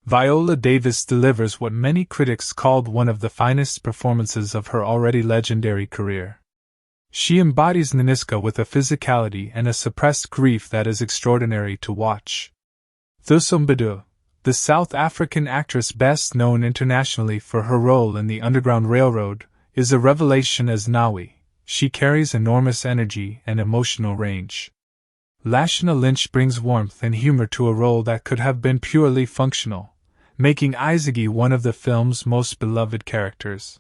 Viola Davis delivers what many critics called one of the finest performances of her already legendary career. She embodies Nanisca with a physicality and a suppressed grief that is extraordinary to watch. Thuso Mbadu, the South African actress best known internationally for her role in the Underground Railroad, is a revelation as Nawi. She carries enormous energy and emotional range. Lashana Lynch brings warmth and humor to a role that could have been purely functional, making Isogie one of the film's most beloved characters.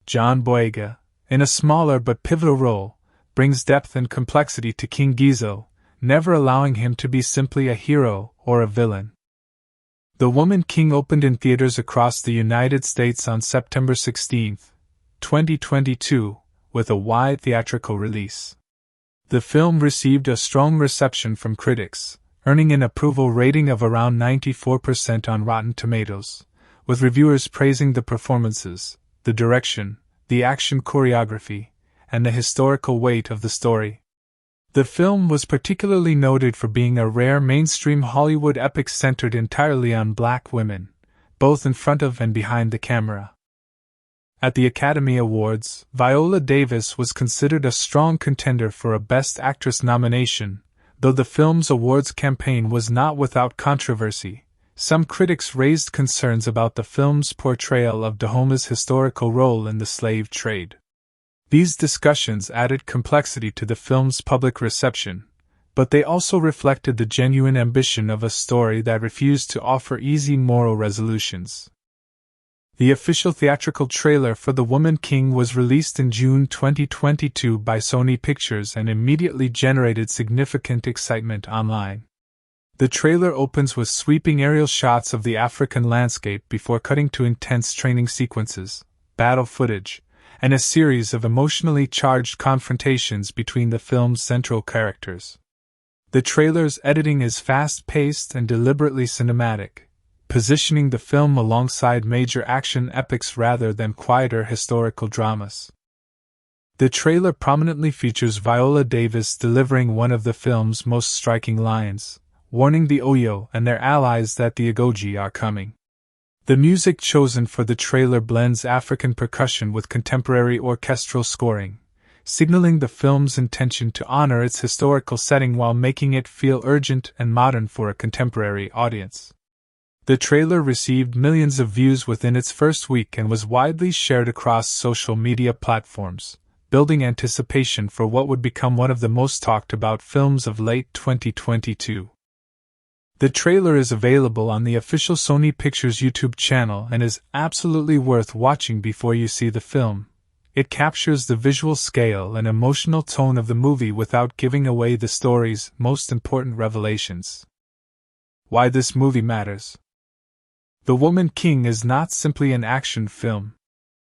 John Boyega, in a smaller but pivotal role, brings depth and complexity to King Gizo, never allowing him to be simply a hero or a villain. The Woman King opened in theaters across the United States on September 16, 2022, with a wide theatrical release. The film received a strong reception from critics, earning an approval rating of around 94% on Rotten Tomatoes, with reviewers praising the performances, the direction, the action choreography, and the historical weight of the story. The film was particularly noted for being a rare mainstream Hollywood epic centered entirely on black women, both in front of and behind the camera. At the Academy Awards, Viola Davis was considered a strong contender for a Best Actress nomination, though the film's awards campaign was not without controversy. Some critics raised concerns about the film's portrayal of Dahomey's historical role in the slave trade. These discussions added complexity to the film's public reception, but they also reflected the genuine ambition of a story that refused to offer easy moral resolutions. The official theatrical trailer for The Woman King was released in June 2022 by Sony Pictures and immediately generated significant excitement online. The trailer opens with sweeping aerial shots of the African landscape before cutting to intense training sequences, battle footage, and a series of emotionally charged confrontations between the film's central characters. The trailer's editing is fast-paced and deliberately cinematic, positioning the film alongside major action epics rather than quieter historical dramas. The trailer prominently features Viola Davis delivering one of the film's most striking lines, warning the Oyo and their allies that the Agojie are coming. The music chosen for the trailer blends African percussion with contemporary orchestral scoring, signaling the film's intention to honor its historical setting while making it feel urgent and modern for a contemporary audience. The trailer received millions of views within its first week and was widely shared across social media platforms, building anticipation for what would become one of the most talked about films of late 2022. The trailer is available on the official Sony Pictures YouTube channel and is absolutely worth watching before you see the film. It captures the visual scale and emotional tone of the movie without giving away the story's most important revelations. Why this movie matters. The Woman King is not simply an action film.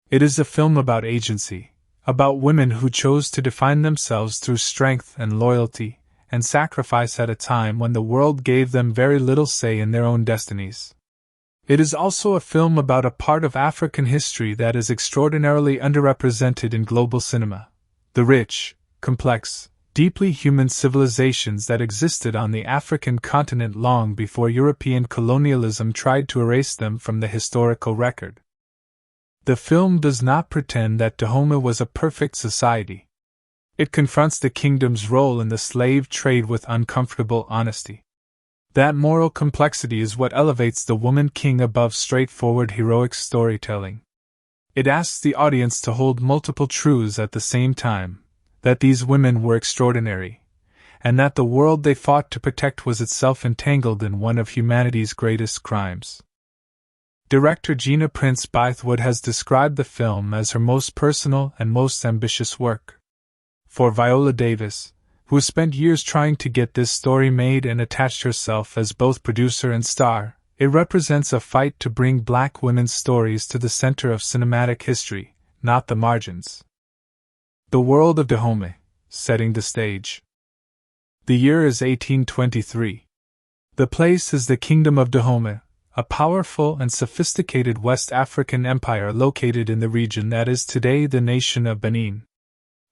It is a film about agency, about women who chose to define themselves through strength and loyalty, and sacrifice at a time when the world gave them very little say in their own destinies. It is also a film about a part of African history that is extraordinarily underrepresented in global cinema: the rich, complex, deeply human civilizations that existed on the African continent long before European colonialism tried to erase them from the historical record. The film does not pretend that Dahomey was a perfect society. It confronts the kingdom's role in the slave trade with uncomfortable honesty. That moral complexity is what elevates The Woman King above straightforward heroic storytelling. It asks the audience to hold multiple truths at the same time: that these women were extraordinary, and that the world they fought to protect was itself entangled in one of humanity's greatest crimes. Director Gina Prince Bythewood has described the film as her most personal and most ambitious work. For Viola Davis, who spent years trying to get this story made and attached herself as both producer and star, it represents a fight to bring black women's stories to the center of cinematic history, not the margins. The world of Dahomey, setting the stage. The year is 1823. The place is the Kingdom of Dahomey, a powerful and sophisticated West African empire located in the region that is today the nation of Benin.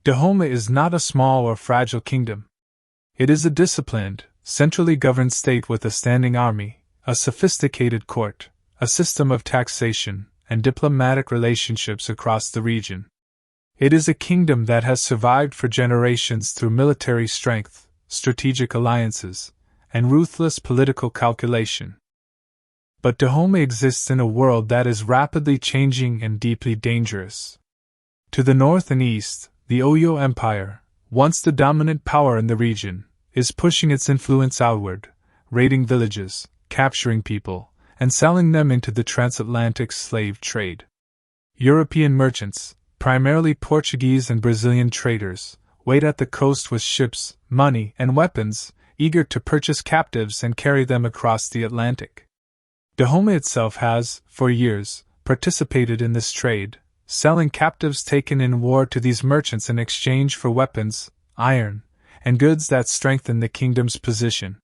Dahomey is not a small or fragile kingdom. It is a disciplined, centrally governed state with a standing army, a sophisticated court, a system of taxation, and diplomatic relationships across the region. It is a kingdom that has survived for generations through military strength, strategic alliances, and ruthless political calculation. But Dahomey exists in a world that is rapidly changing and deeply dangerous. To the north and east, the Oyo Empire, once the dominant power in the region, is pushing its influence outward, raiding villages, capturing people, and selling them into the transatlantic slave trade. European merchants, primarily Portuguese and Brazilian traders, wait at the coast with ships, money, and weapons, eager to purchase captives and carry them across the Atlantic. Dahomey itself has, for years, participated in this trade, selling captives taken in war to these merchants in exchange for weapons, iron, and goods that strengthen the kingdom's position.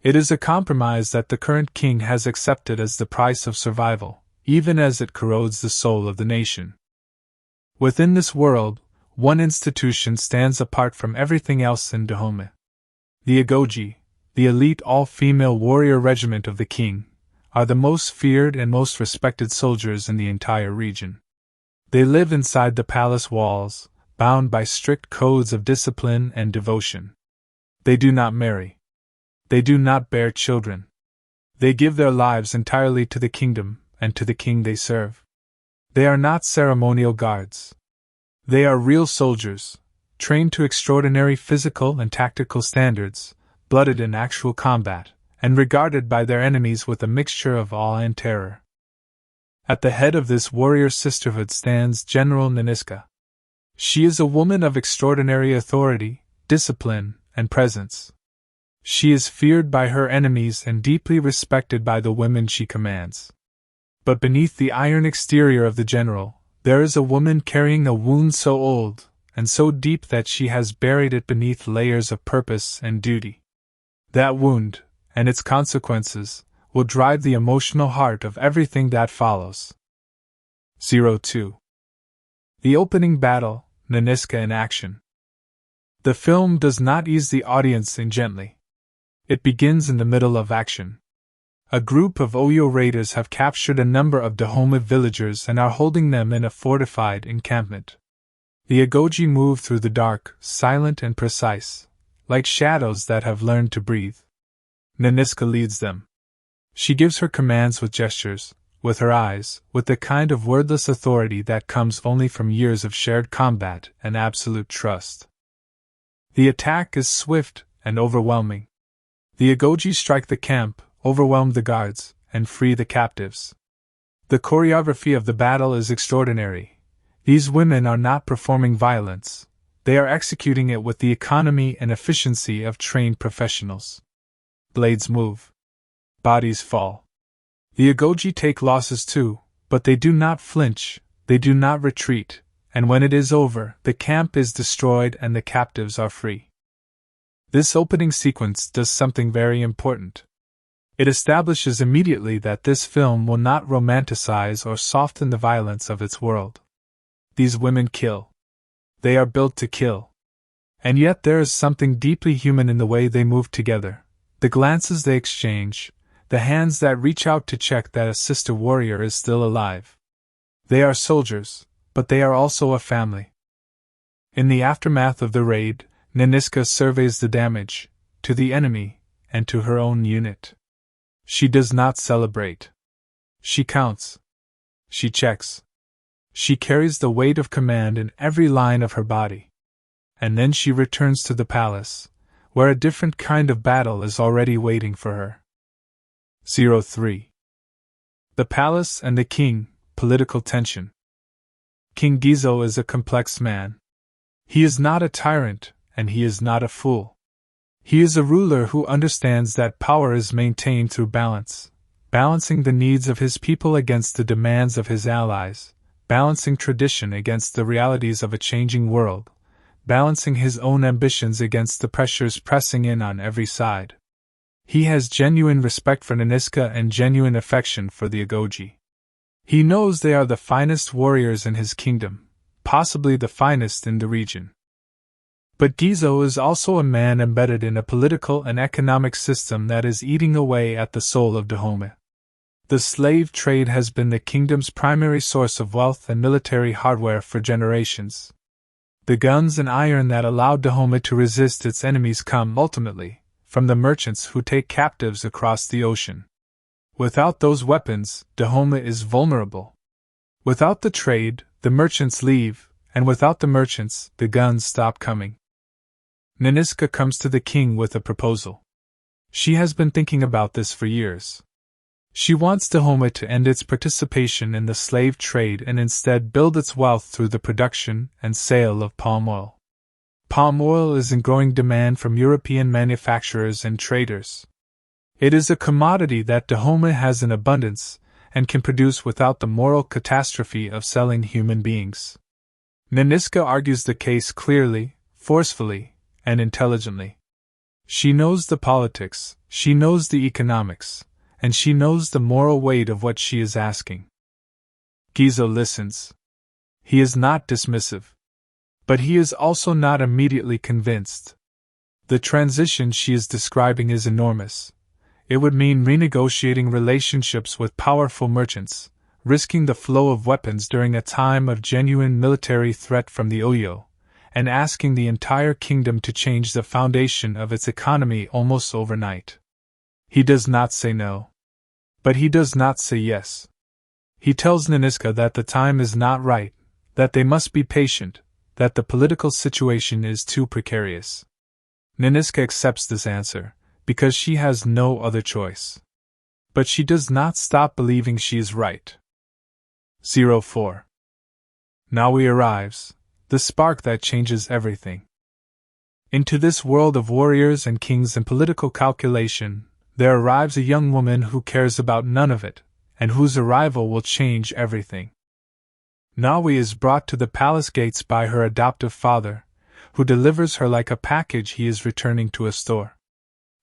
It is a compromise that the current king has accepted as the price of survival, even as it corrodes the soul of the nation. Within this world, one institution stands apart from everything else in Dahomey. The Agojie, the elite all-female warrior regiment of the king, are the most feared and most respected soldiers in the entire region. They live inside the palace walls, bound by strict codes of discipline and devotion. They do not marry. They do not bear children. They give their lives entirely to the kingdom and to the king they serve. They are not ceremonial guards. They are real soldiers, trained to extraordinary physical and tactical standards, blooded in actual combat, and regarded by their enemies with a mixture of awe and terror. At the head of this warrior sisterhood stands General Nanisca. She is a woman of extraordinary authority, discipline, and presence. She is feared by her enemies and deeply respected by the women she commands. But beneath the iron exterior of the general, there is a woman carrying a wound so old and so deep that she has buried it beneath layers of purpose and duty. That wound, and its consequences, will drive the emotional heart of everything that follows. 02. The opening battle, Nanisca in action. The film does not ease the audience in gently. It begins in the middle of action. A group of Oyo raiders have captured a number of Dahomey villagers and are holding them in a fortified encampment. The Agojie move through the dark, silent and precise, like shadows that have learned to breathe. Nanisca leads them. She gives her commands with gestures, with her eyes, with the kind of wordless authority that comes only from years of shared combat and absolute trust. The attack is swift and overwhelming. The Agojie strike the camp, overwhelm the guards, and free the captives. The choreography of the battle is extraordinary. These women are not performing violence. They are executing it with the economy and efficiency of trained professionals. Blades move. Bodies fall. The Agojie take losses too, but they do not flinch, they do not retreat, and when it is over, the camp is destroyed and the captives are free. This opening sequence does something very important. It establishes immediately that this film will not romanticize or soften the violence of its world. These women kill. They are built to kill. And yet there is something deeply human in the way they move together, the glances they exchange, the hands that reach out to check that a sister warrior is still alive. They are soldiers, but they are also a family. In the aftermath of the raid, Nanisca surveys the damage, to the enemy, and to her own unit. She does not celebrate. She counts. She checks. She carries the weight of command in every line of her body. And then she returns to the palace, where a different kind of battle is already waiting for her. 03. The Palace and the King, Political Tension. King Gizo is a complex man. He is not a tyrant, and he is not a fool. He is a ruler who understands that power is maintained through balance, balancing the needs of his people against the demands of his allies, balancing tradition against the realities of a changing world, balancing his own ambitions against the pressures pressing in on every side. He has genuine respect for Nanisca and genuine affection for the Agojie. He knows they are the finest warriors in his kingdom, possibly the finest in the region. But Gizo is also a man embedded in a political and economic system that is eating away at the soul of Dahomey. The slave trade has been the kingdom's primary source of wealth and military hardware for generations. The guns and iron that allowed Dahomey to resist its enemies come, ultimately, from the merchants who take captives across the ocean. Without those weapons, Dahomey is vulnerable. Without the trade, the merchants leave, and without the merchants, the guns stop coming. Nanisca comes to the king with a proposal. She has been thinking about this for years. She wants Dahomey to end its participation in the slave trade and instead build its wealth through the production and sale of palm oil. Palm oil is in growing demand from European manufacturers and traders. It is a commodity that Dahomey has in abundance and can produce without the moral catastrophe of selling human beings. Nanisca argues the case clearly, forcefully, and intelligently. She knows the politics, she knows the economics, and she knows the moral weight of what she is asking. Gizo listens. He is not dismissive. But he is also not immediately convinced. The transition she is describing is enormous. It would mean renegotiating relationships with powerful merchants, risking the flow of weapons during a time of genuine military threat from the Oyo, and asking the entire kingdom to change the foundation of its economy almost overnight. He does not say no. But he does not say yes. He tells Nanisca that the time is not right, that they must be patient, that the political situation is too precarious. Nanisca accepts this answer, because she has no other choice. But she does not stop believing she is right. 04. Nawi arrives, the spark that changes everything. Into this world of warriors and kings and political calculation, there arrives a young woman who cares about none of it, and whose arrival will change everything. Nawi is brought to the palace gates by her adoptive father, who delivers her like a package he is returning to a store.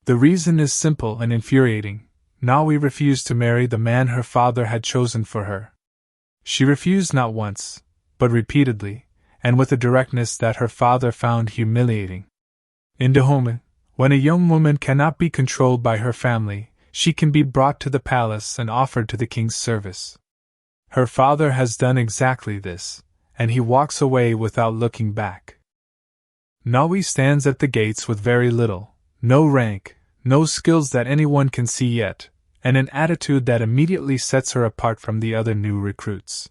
The reason is simple and infuriating. Nawi refused to marry the man her father had chosen for her. She refused not once, but repeatedly, and with a directness that her father found humiliating. In Dahomey, when a young woman cannot be controlled by her family, she can be brought to the palace and offered to the king's service. Her father has done exactly this, and he walks away without looking back. Nawi stands at the gates with very little, no rank, no skills that anyone can see yet, and an attitude that immediately sets her apart from the other new recruits.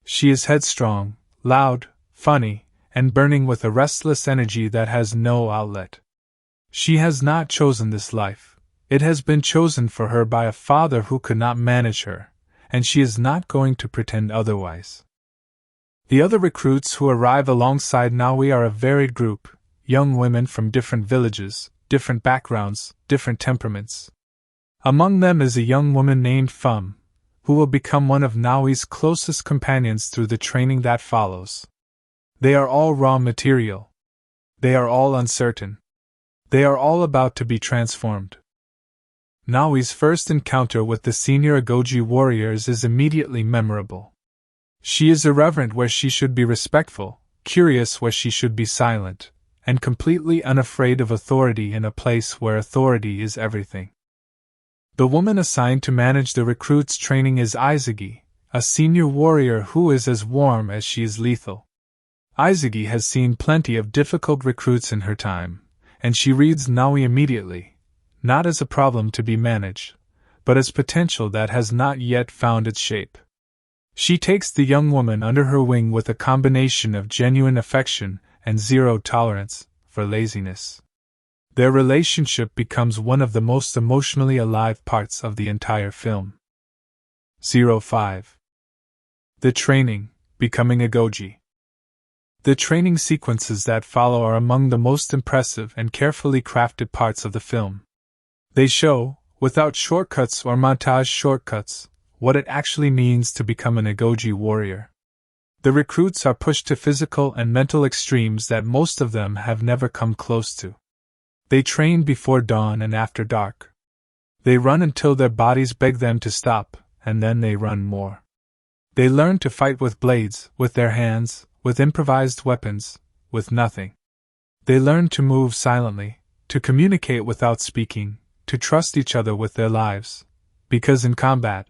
She is headstrong, loud, funny, and burning with a restless energy that has no outlet. She has not chosen this life. It has been chosen for her by a father who could not manage her, and she is not going to pretend otherwise. The other recruits who arrive alongside Nawi are a varied group, young women from different villages, different backgrounds, different temperaments. Among them is a young woman named Fum, who will become one of Nawi's closest companions through the training that follows. They are all raw material. They are all uncertain. They are all about to be transformed. Nawi's first encounter with the senior Agojie warriors is immediately memorable. She is irreverent where she should be respectful, curious where she should be silent, and completely unafraid of authority in a place where authority is everything. The woman assigned to manage the recruits' training is Isogie, a senior warrior who is as warm as she is lethal. Isogie has seen plenty of difficult recruits in her time, and she reads Nawi immediately, not as a problem to be managed, but as potential that has not yet found its shape. She takes the young woman under her wing with a combination of genuine affection and zero tolerance for laziness. Their relationship becomes one of the most emotionally alive parts of the entire film. 05. The training, becoming Agojie. The training sequences that follow are among the most impressive and carefully crafted parts of the film. They show, without shortcuts or montage shortcuts, what it actually means to become an Agojie warrior. The recruits are pushed to physical and mental extremes that most of them have never come close to. They train before dawn and after dark. They run until their bodies beg them to stop, and then they run more. They learn to fight with blades, with their hands, with improvised weapons, with nothing. They learn to move silently, to communicate without speaking, to trust each other with their lives, because in combat,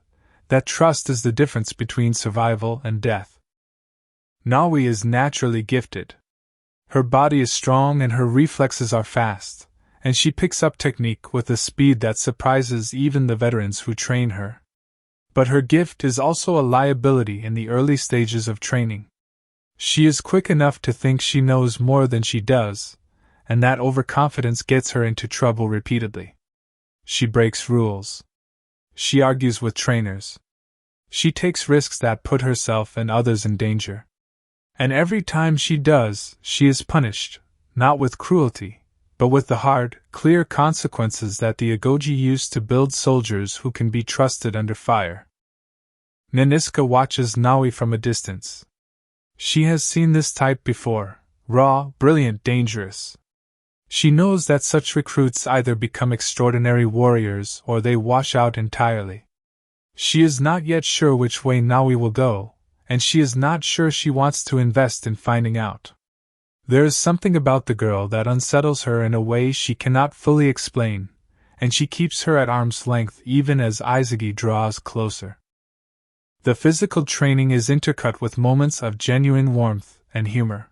that trust is the difference between survival and death. Nawi is naturally gifted. Her body is strong and her reflexes are fast, and she picks up technique with a speed that surprises even the veterans who train her. But her gift is also a liability in the early stages of training. She is quick enough to think she knows more than she does, and that overconfidence gets her into trouble repeatedly. She breaks rules. She argues with trainers. She takes risks that put herself and others in danger. And every time she does, she is punished, not with cruelty, but with the hard, clear consequences that the Agojie use to build soldiers who can be trusted under fire. Nanisca watches Nawi from a distance. She has seen this type before, raw, brilliant, dangerous. She knows that such recruits either become extraordinary warriors or they wash out entirely. She is not yet sure which way Nawi will go, and she is not sure she wants to invest in finding out. There is something about the girl that unsettles her in a way she cannot fully explain, and she keeps her at arm's length even as Isogie draws closer. The physical training is intercut with moments of genuine warmth and humor.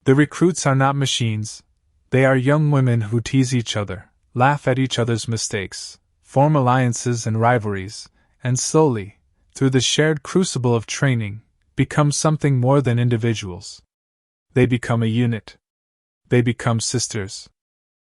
The recruits are not machines. They are young women who tease each other, laugh at each other's mistakes, form alliances and rivalries, and slowly, through the shared crucible of training, become something more than individuals. They become a unit. They become sisters.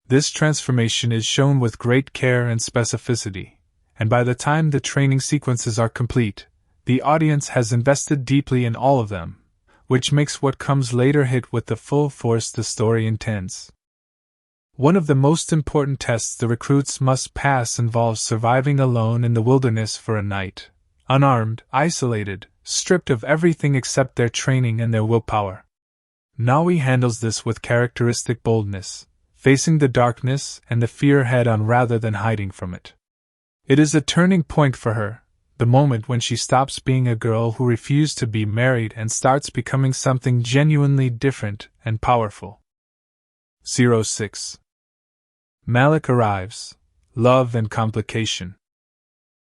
This transformation is shown with great care and specificity, and by the time the training sequences are complete, the audience has invested deeply in all of them, which makes what comes later hit with the full force the story intends. One of the most important tests the recruits must pass involves surviving alone in the wilderness for a night, unarmed, isolated, stripped of everything except their training and their willpower. Nawi handles this with characteristic boldness, facing the darkness and the fear head-on rather than hiding from it. It is a turning point for her, the moment when she stops being a girl who refused to be married and starts becoming something genuinely different and powerful. 06. Malik arrives. Love and complication.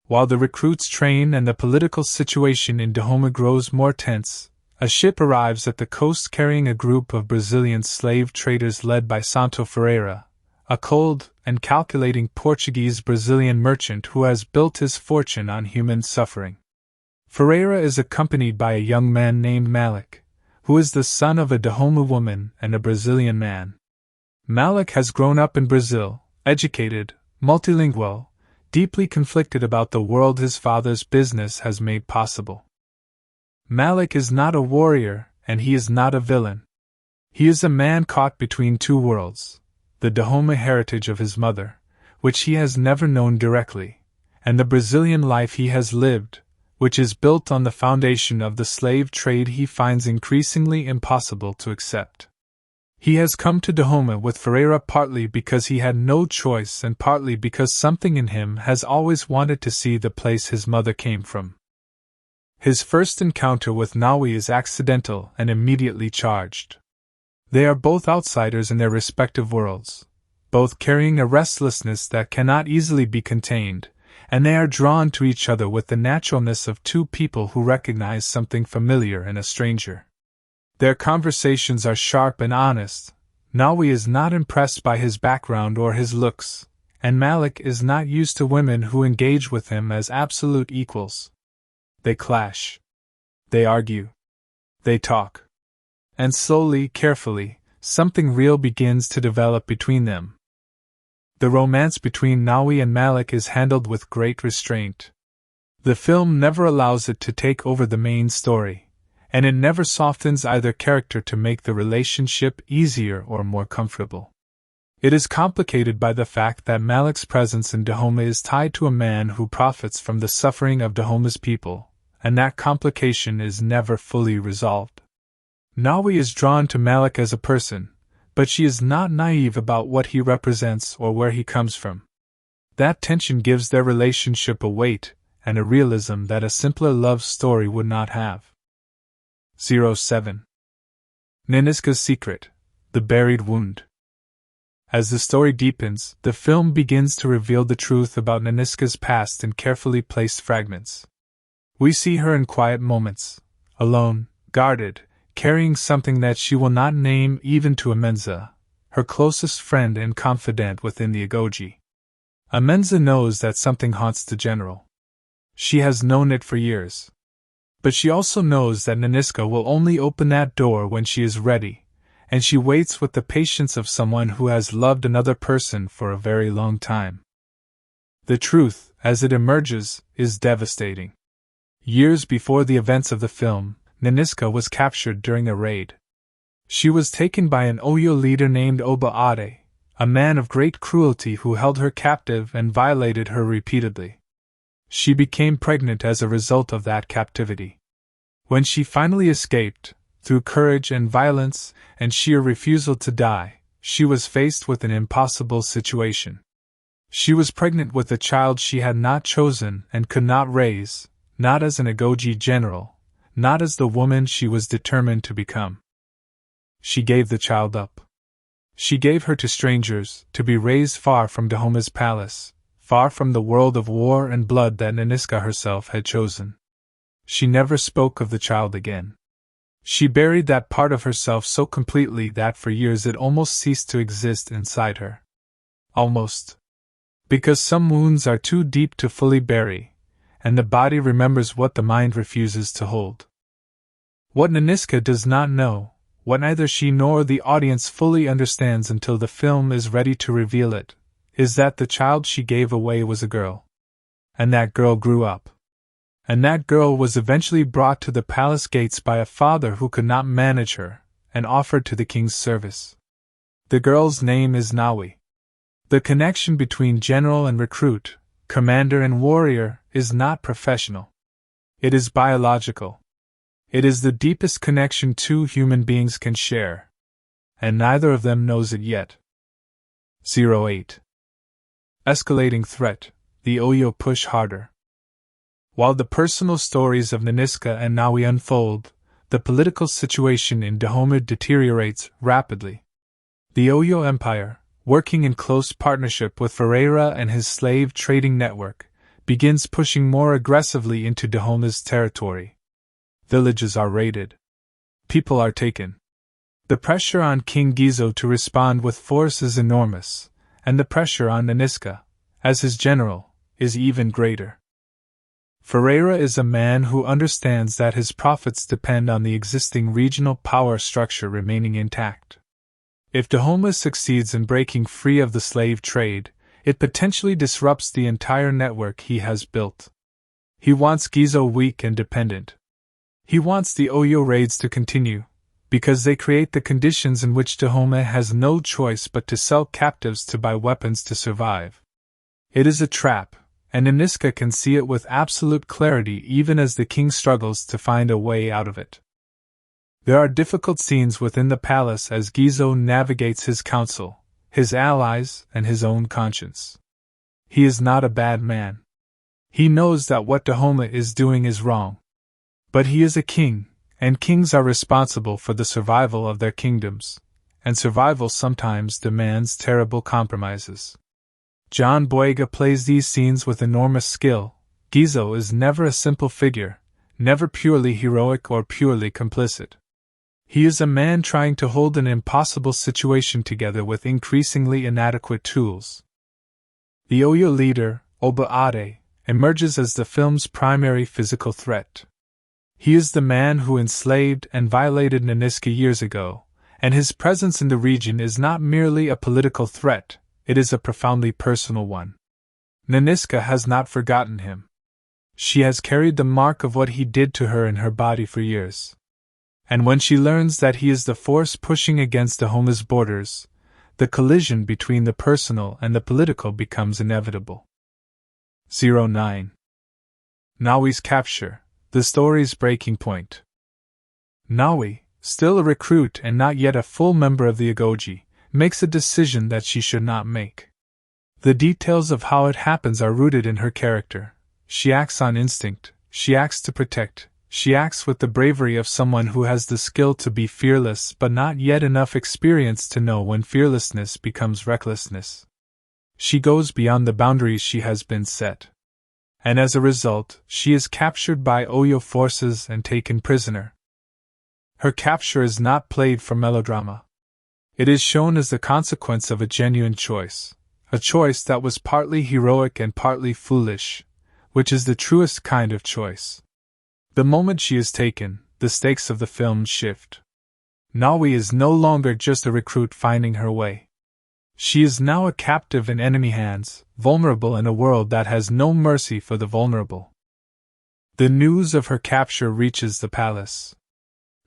While the recruits train and the political situation in Dahomey grows more tense, a ship arrives at the coast carrying a group of Brazilian slave traders led by Santo Ferreira, a cold and calculating Portuguese-Brazilian merchant who has built his fortune on human suffering. Ferreira is accompanied by a young man named Malik, who is the son of a Dahomey woman and a Brazilian man. Malik has grown up in Brazil, educated, multilingual, deeply conflicted about the world his father's business has made possible. Malik is not a warrior, and he is not a villain. He is a man caught between two worlds, the Dahomey heritage of his mother, which he has never known directly, and the Brazilian life he has lived, which is built on the foundation of the slave trade he finds increasingly impossible to accept. He has come to Dahomey with Ferreira partly because he had no choice and partly because something in him has always wanted to see the place his mother came from. His first encounter with Nawi is accidental and immediately charged. They are both outsiders in their respective worlds, both carrying a restlessness that cannot easily be contained, and they are drawn to each other with the naturalness of two people who recognize something familiar in a stranger. Their conversations are sharp and honest. Nawi is not impressed by his background or his looks, and Malik is not used to women who engage with him as absolute equals. They clash. They argue. They talk. And slowly, carefully, something real begins to develop between them. The romance between Nawi and Malik is handled with great restraint. The film never allows it to take over the main story, and it never softens either character to make the relationship easier or more comfortable. It is complicated by the fact that Malik's presence in Dahomey is tied to a man who profits from the suffering of Dahomey's people, and that complication is never fully resolved. Nawi is drawn to Malik as a person, but she is not naive about what he represents or where he comes from. That tension gives their relationship a weight and a realism that a simpler love story would not have. 07. Nanisca's secret, the buried wound. As the story deepens, the film begins to reveal the truth about Nanisca's past in carefully placed fragments. We see her in quiet moments, alone, guarded, carrying something that she will not name even to Amenza, her closest friend and confidant within the Agojie. Amenza knows that something haunts the general. She has known it for years. But she also knows that Nanisca will only open that door when she is ready, and she waits with the patience of someone who has loved another person for a very long time. The truth, as it emerges, is devastating. Years before the events of the film, Nanisca was captured during a raid. She was taken by an Oyo leader named Agojie, a man of great cruelty who held her captive and violated her repeatedly. She became pregnant as a result of that captivity. When she finally escaped, through courage and violence and sheer refusal to die, she was faced with an impossible situation. She was pregnant with a child she had not chosen and could not raise, not as an Agojie general, not as the woman she was determined to become. She gave the child up. She gave her to strangers, to be raised far from Dahomey's palace, far from the world of war and blood that Nanisca herself had chosen. She never spoke of the child again. She buried that part of herself so completely that for years it almost ceased to exist inside her. Almost. Because some wounds are too deep to fully bury, and the body remembers what the mind refuses to hold. What Nanisca does not know, what neither she nor the audience fully understands until the film is ready to reveal it, is that the child she gave away was a girl. And that girl grew up. And that girl was eventually brought to the palace gates by a father who could not manage her, and offered to the king's service. The girl's name is Nawi. The connection between general and recruit, commander and warrior, is not professional. It is biological. It is the deepest connection two human beings can share. And neither of them knows it yet. 08. Escalating threat, the Oyo push harder. While the personal stories of Nanisca and Nawi unfold, the political situation in Dahomey deteriorates rapidly. The Oyo Empire, working in close partnership with Ferreira and his slave trading network, begins pushing more aggressively into Dahomey's territory. Villages are raided. People are taken. The pressure on King Gizo to respond with force is enormous, and the pressure on Nanisca, as his general, is even greater. Ferreira is a man who understands that his profits depend on the existing regional power structure remaining intact. If Dahomey succeeds in breaking free of the slave trade, it potentially disrupts the entire network he has built. He wants Gizo weak and dependent. He wants the Oyo raids to continue, because they create the conditions in which Dahomey has no choice but to sell captives to buy weapons to survive. It is a trap, and Nanisca can see it with absolute clarity even as the king struggles to find a way out of it. There are difficult scenes within the palace as Gizo navigates his council, his allies, and his own conscience. He is not a bad man. He knows that what Dahomey is doing is wrong. But he is a king, and kings are responsible for the survival of their kingdoms, and survival sometimes demands terrible compromises. John Boyega plays these scenes with enormous skill. Gizo is never a simple figure, never purely heroic or purely complicit. He is a man trying to hold an impossible situation together with increasingly inadequate tools. The Oyo leader, Agojie, emerges as the film's primary physical threat. He is the man who enslaved and violated Nanisca years ago, and his presence in the region is not merely a political threat, it is a profoundly personal one. Nanisca has not forgotten him. She has carried the mark of what he did to her in her body for years. And when she learns that he is the force pushing against Dahomey's borders, the collision between the personal and the political becomes inevitable. 09. Nawi's capture, the story's breaking point. Nawi, still a recruit and not yet a full member of the Agojie, makes a decision that she should not make. The details of how it happens are rooted in her character. She acts on instinct, she acts to protect, she acts with the bravery of someone who has the skill to be fearless but not yet enough experience to know when fearlessness becomes recklessness. She goes beyond the boundaries she has been set. And as a result, she is captured by Oyo forces and taken prisoner. Her capture is not played for melodrama. It is shown as the consequence of a genuine choice, a choice that was partly heroic and partly foolish, which is the truest kind of choice. The moment she is taken, the stakes of the film shift. Nawi is no longer just a recruit finding her way. She is now a captive in enemy hands, vulnerable in a world that has no mercy for the vulnerable. The news of her capture reaches the palace.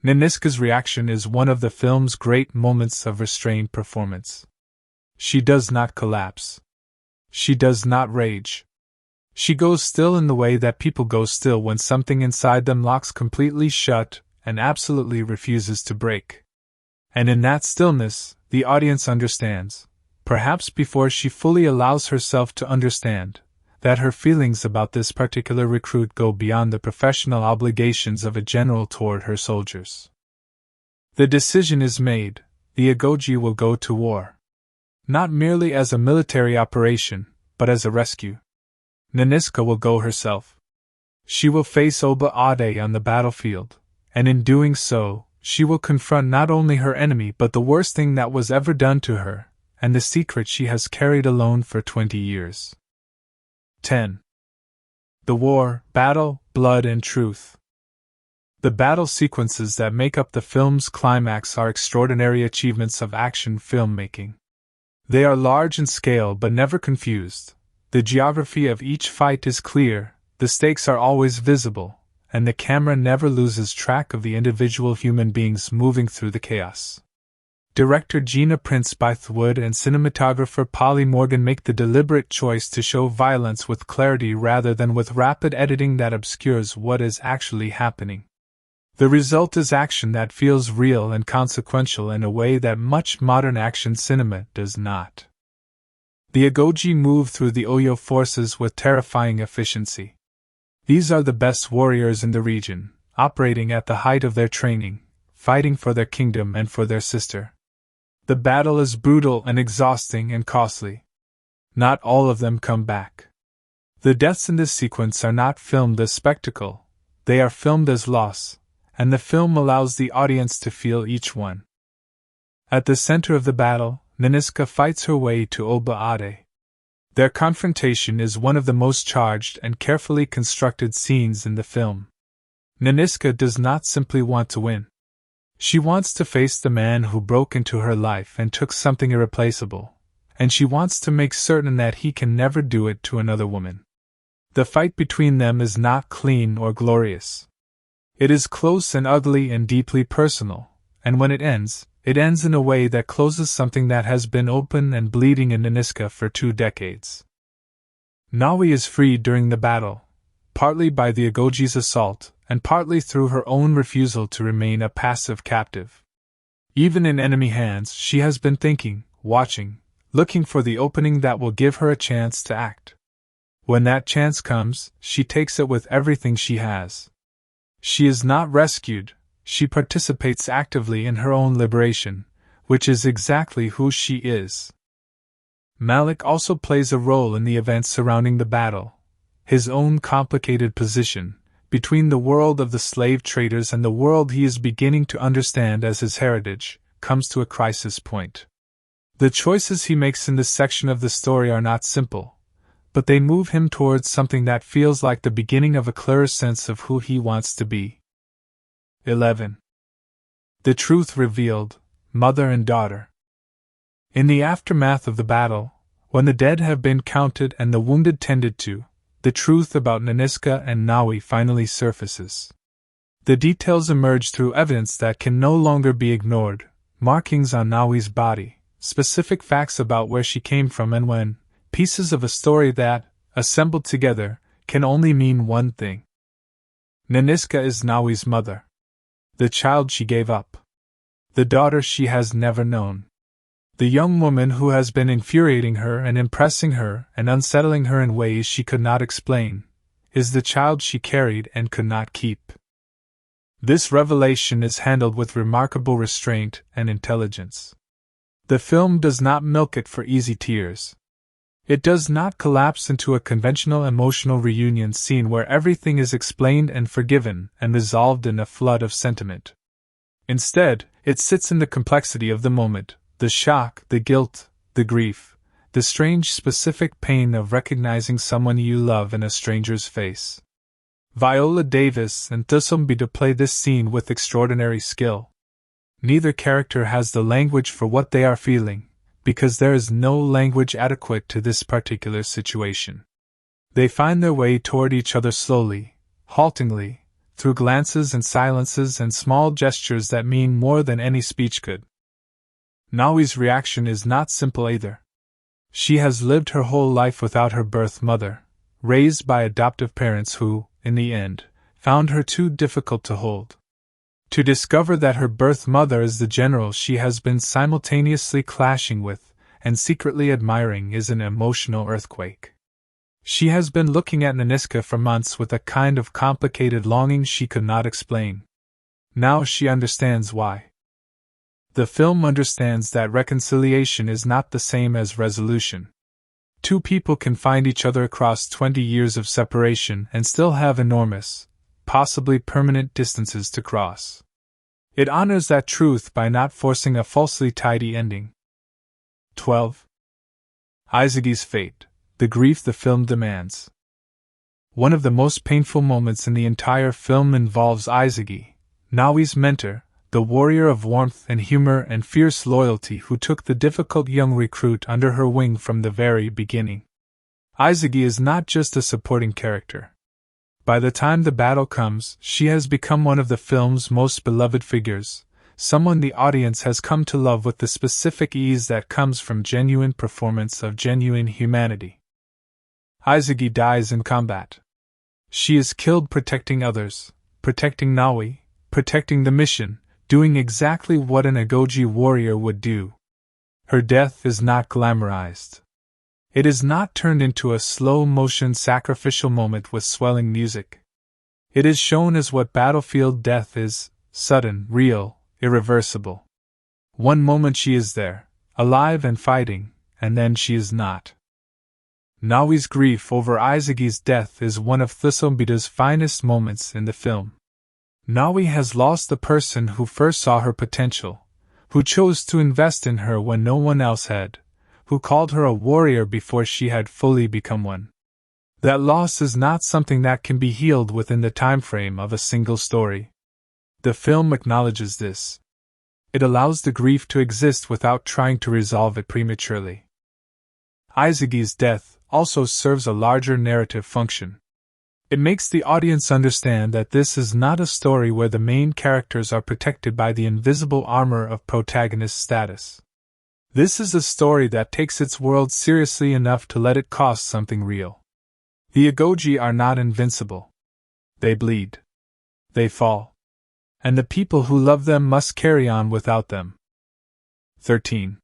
Nanisca's reaction is one of the film's great moments of restrained performance. She does not collapse. She does not rage. She goes still in the way that people go still when something inside them locks completely shut and absolutely refuses to break. And in that stillness, the audience understands, perhaps before she fully allows herself to understand, that her feelings about this particular recruit go beyond the professional obligations of a general toward her soldiers. The decision is made: the Agojie will go to war. Not merely as a military operation, but as a rescue. Nanisca will go herself. She will face Agojie on the battlefield, and in doing so, she will confront not only her enemy but the worst thing that was ever done to her, and the secret she has carried alone for 20 years. 10. The war, battle, blood and truth. The battle sequences that make up the film's climax are extraordinary achievements of action filmmaking. They are large in scale but never confused. The geography of each fight is clear, the stakes are always visible, and the camera never loses track of the individual human beings moving through the chaos. Director Gina Prince Bythewood and cinematographer Polly Morgan make the deliberate choice to show violence with clarity rather than with rapid editing that obscures what is actually happening. The result is action that feels real and consequential in a way that much modern action cinema does not. The Agojie move through the Oyo forces with terrifying efficiency. These are the best warriors in the region, operating at the height of their training, fighting for their kingdom and for their sister. The battle is brutal and exhausting and costly. Not all of them come back. The deaths in this sequence are not filmed as spectacle, they are filmed as loss, and the film allows the audience to feel each one. At the center of the battle, Nanisca fights her way to Agojie. Their confrontation is one of the most charged and carefully constructed scenes in the film. Nanisca does not simply want to win. She wants to face the man who broke into her life and took something irreplaceable, and she wants to make certain that he can never do it to another woman. The fight between them is not clean or glorious. It is close and ugly and deeply personal, and when it ends in a way that closes something that has been open and bleeding in Nanisca for 2 decades. Nawi is freed during the battle, partly by the Agojie's assault, and partly through her own refusal to remain a passive captive. Even in enemy hands, she has been thinking, watching, looking for the opening that will give her a chance to act. When that chance comes, she takes it with everything she has. She is not rescued, she participates actively in her own liberation, which is exactly who she is. Malik also plays a role in the events surrounding the battle. His own complicated position, between the world of the slave traders and the world he is beginning to understand as his heritage, comes to a crisis point. The choices he makes in this section of the story are not simple, but they move him towards something that feels like the beginning of a clearer sense of who he wants to be. 11. The truth revealed, mother and daughter. In the aftermath of the battle, when the dead have been counted and the wounded tended to, the truth about Nanisca and Nawi finally surfaces. The details emerge through evidence that can no longer be ignored: markings on Nawi's body, specific facts about where she came from and when, pieces of a story that, assembled together, can only mean one thing. Nanisca is Nawi's mother. The child she gave up. The daughter she has never known. The young woman who has been infuriating her and impressing her and unsettling her in ways she could not explain, is the child she carried and could not keep. This revelation is handled with remarkable restraint and intelligence. The film does not milk it for easy tears. It does not collapse into a conventional emotional reunion scene where everything is explained and forgiven and resolved in a flood of sentiment. Instead, it sits in the complexity of the moment, the shock, the guilt, the grief, the strange specific pain of recognizing someone you love in a stranger's face. Viola Davis and Isogie play this scene with extraordinary skill. Neither character has the language for what they are feeling, because there is no language adequate to this particular situation. They find their way toward each other slowly, haltingly, through glances and silences and small gestures that mean more than any speech could. Nawi's reaction is not simple either. She has lived her whole life without her birth mother, raised by adoptive parents who, in the end, found her too difficult to hold. To discover that her birth mother is the general she has been simultaneously clashing with and secretly admiring is an emotional earthquake. She has been looking at Nanisca for months with a kind of complicated longing she could not explain. Now she understands why. The film understands that reconciliation is not the same as resolution. Two people can find each other across 20 years of separation and still have enormous, possibly permanent distances to cross. It honors that truth by not forcing a falsely tidy ending. 12. Isogie's fate, the grief the film demands. One of the most painful moments in the entire film involves Isogie, Nawi's mentor, the warrior of warmth and humor and fierce loyalty who took the difficult young recruit under her wing from the very beginning. Isogie is not just a supporting character. By the time the battle comes, she has become one of the film's most beloved figures, someone the audience has come to love with the specific ease that comes from genuine performance of genuine humanity. Isogie dies in combat. She is killed protecting others, protecting Nawi, protecting the mission, doing exactly what an Agojie warrior would do. Her death is not glamorized. It is not turned into a slow-motion sacrificial moment with swelling music. It is shown as what battlefield death is, sudden, real, irreversible. One moment she is there, alive and fighting, and then she is not. Nawi's grief over Isogie's death is one of Isogie's finest moments in the film. Nawi has lost the person who first saw her potential, who chose to invest in her when no one else had, who called her a warrior before she had fully become one. That loss is not something that can be healed within the time frame of a single story. The film acknowledges this. It allows the grief to exist without trying to resolve it prematurely. Isogie's death also serves a larger narrative function. It makes the audience understand that this is not a story where the main characters are protected by the invisible armor of protagonist status. This is a story that takes its world seriously enough to let it cost something real. The Agojie are not invincible. They bleed. They fall. And the people who love them must carry on without them. 13.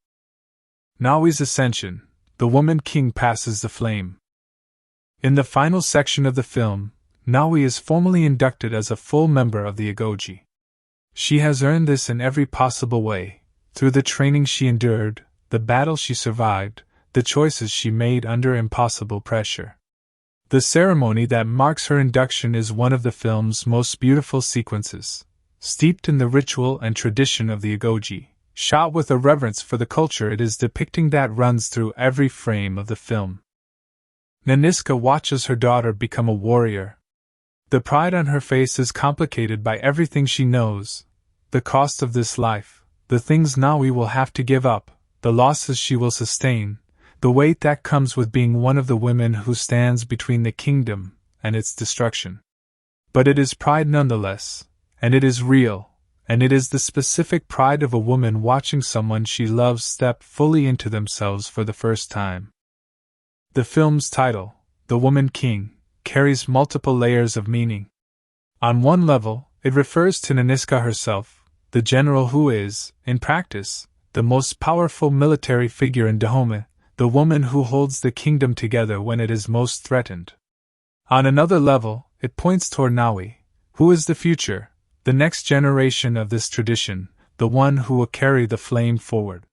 Nawi's ascension, the woman king passes the flame. In the final section of the film, Nawi is formally inducted as a full member of the Agojie. She has earned this in every possible way, through the training she endured, the battle she survived, the choices she made under impossible pressure. The ceremony that marks her induction is one of the film's most beautiful sequences, steeped in the ritual and tradition of the Agojie, shot with a reverence for the culture it is depicting that runs through every frame of the film. Nanisca watches her daughter become a warrior. The pride on her face is complicated by everything she knows, the cost of this life, the things Nawi will have to give up, the losses she will sustain, the weight that comes with being one of the women who stands between the kingdom and its destruction. But it is pride nonetheless, and it is real, and it is the specific pride of a woman watching someone she loves step fully into themselves for the first time. The film's title, The Woman King, carries multiple layers of meaning. On one level, it refers to Nanisca herself, the general who is, in practice, the most powerful military figure in Dahomey, the woman who holds the kingdom together when it is most threatened. On another level, it points toward Nawi, who is the future, the next generation of this tradition, the one who will carry the flame forward.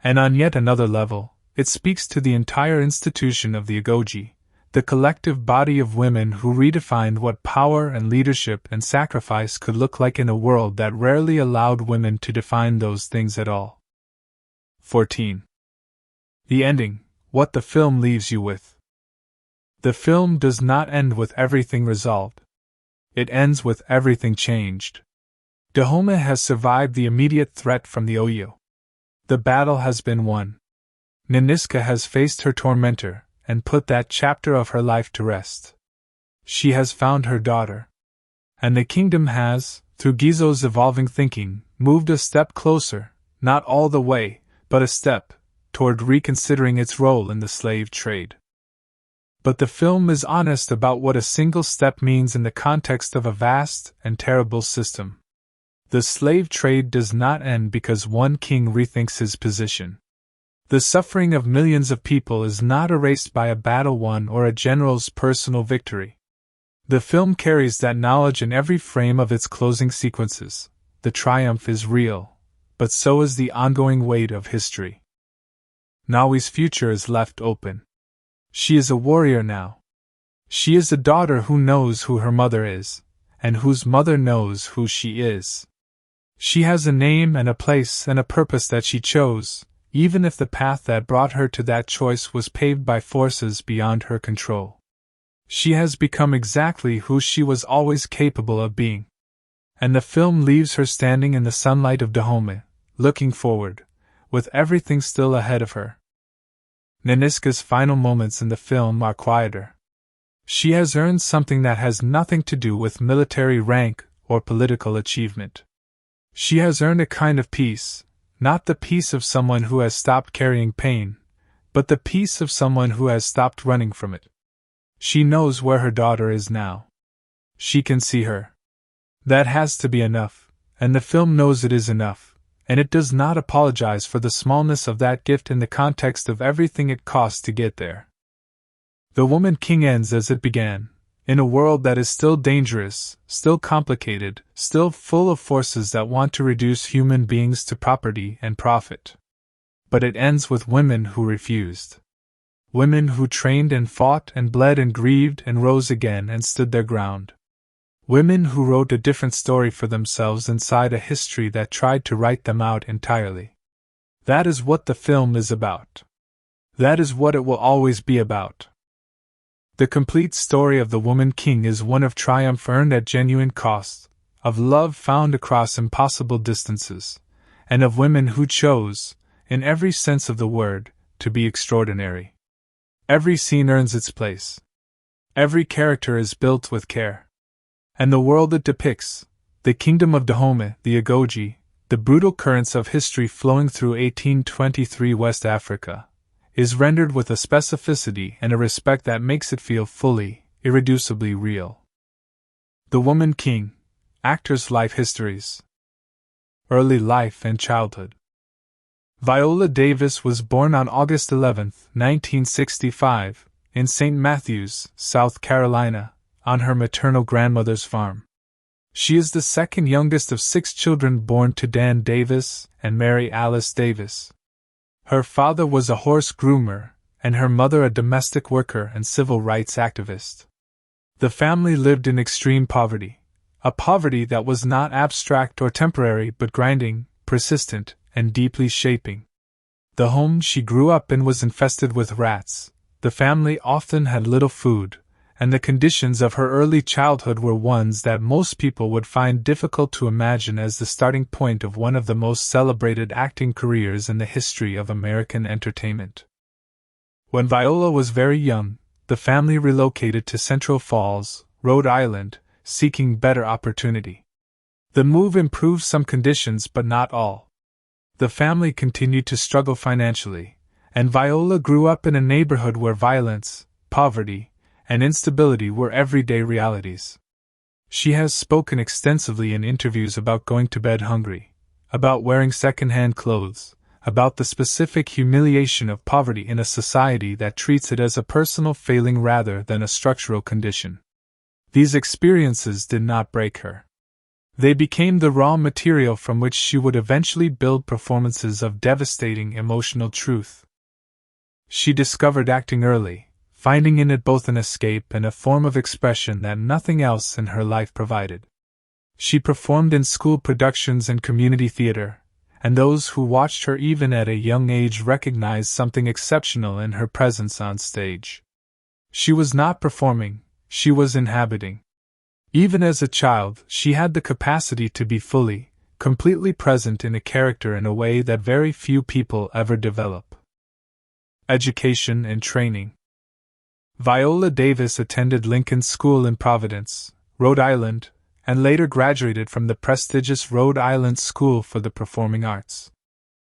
And on yet another level, it speaks to the entire institution of the Agojie, the collective body of women who redefined what power and leadership and sacrifice could look like in a world that rarely allowed women to define those things at all. 14. The ending, what the film leaves you with. The film does not end with everything resolved. It ends with everything changed. Dahomey has survived the immediate threat from the Oyo. The battle has been won. Nanisca has faced her tormentor and put that chapter of her life to rest. She has found her daughter. And the kingdom has, through Gizo's evolving thinking, moved a step closer, not all the way, but a step, toward reconsidering its role in the slave trade. But the film is honest about what a single step means in the context of a vast and terrible system. The slave trade does not end because one king rethinks his position. The suffering of millions of people is not erased by a battle won or a general's personal victory. The film carries that knowledge in every frame of its closing sequences. The triumph is real, but so is the ongoing weight of history. Nawi's future is left open. She is a warrior now. She is a daughter who knows who her mother is, and whose mother knows who she is. She has a name and a place and a purpose that she chose, even if the path that brought her to that choice was paved by forces beyond her control. She has become exactly who she was always capable of being. And the film leaves her standing in the sunlight of Dahomey, looking forward, with everything still ahead of her. Nanisca's final moments in the film are quieter. She has earned something that has nothing to do with military rank or political achievement. She has earned a kind of peace, not the peace of someone who has stopped carrying pain, but the peace of someone who has stopped running from it. She knows where her daughter is now. She can see her. That has to be enough, and the film knows it is enough. And it does not apologize for the smallness of that gift in the context of everything it costs to get there. The Woman King ends as it began, in a world that is still dangerous, still complicated, still full of forces that want to reduce human beings to property and profit. But it ends with women who refused. Women who trained and fought and bled and grieved and rose again and stood their ground. Women who wrote a different story for themselves inside a history that tried to write them out entirely. That is what the film is about. That is what it will always be about. The complete story of the Woman King is one of triumph earned at genuine cost, of love found across impossible distances, and of women who chose, in every sense of the word, to be extraordinary. Every scene earns its place. Every character is built with care. And the world it depicts, the Kingdom of Dahomey, the Agojie, the brutal currents of history flowing through 1823 West Africa, is rendered with a specificity and a respect that makes it feel fully, irreducibly real. The Woman King, actors' life histories. Early life and childhood. Viola Davis was born on August 11, 1965, in St. Matthews, South Carolina, on her maternal grandmother's farm. She is the second youngest of 6 children born to Dan Davis and Mary Alice Davis. Her father was a horse groomer, and her mother a domestic worker and civil rights activist. The family lived in extreme poverty, a poverty that was not abstract or temporary but grinding, persistent, and deeply shaping. The home she grew up in was infested with rats, the family often had little food, and the conditions of her early childhood were ones that most people would find difficult to imagine as the starting point of one of the most celebrated acting careers in the history of American entertainment. When Viola was very young, the family relocated to Central Falls, Rhode Island, seeking better opportunity. The move improved some conditions but not all. The family continued to struggle financially, and Viola grew up in a neighborhood where violence, poverty, and instability were everyday realities. She has spoken extensively in interviews about going to bed hungry, about wearing second-hand clothes, about the specific humiliation of poverty in a society that treats it as a personal failing rather than a structural condition. These experiences did not break her. They became the raw material from which she would eventually build performances of devastating emotional truth. She discovered acting early, finding in it both an escape and a form of expression that nothing else in her life provided. She performed in school productions and community theater, and those who watched her even at a young age recognized something exceptional in her presence on stage. She was not performing, she was inhabiting. Even as a child, she had the capacity to be fully, completely present in a character in a way that very few people ever develop. Education and training. Viola Davis attended Lincoln School in Providence, Rhode Island, and later graduated from the prestigious Rhode Island School for the Performing Arts.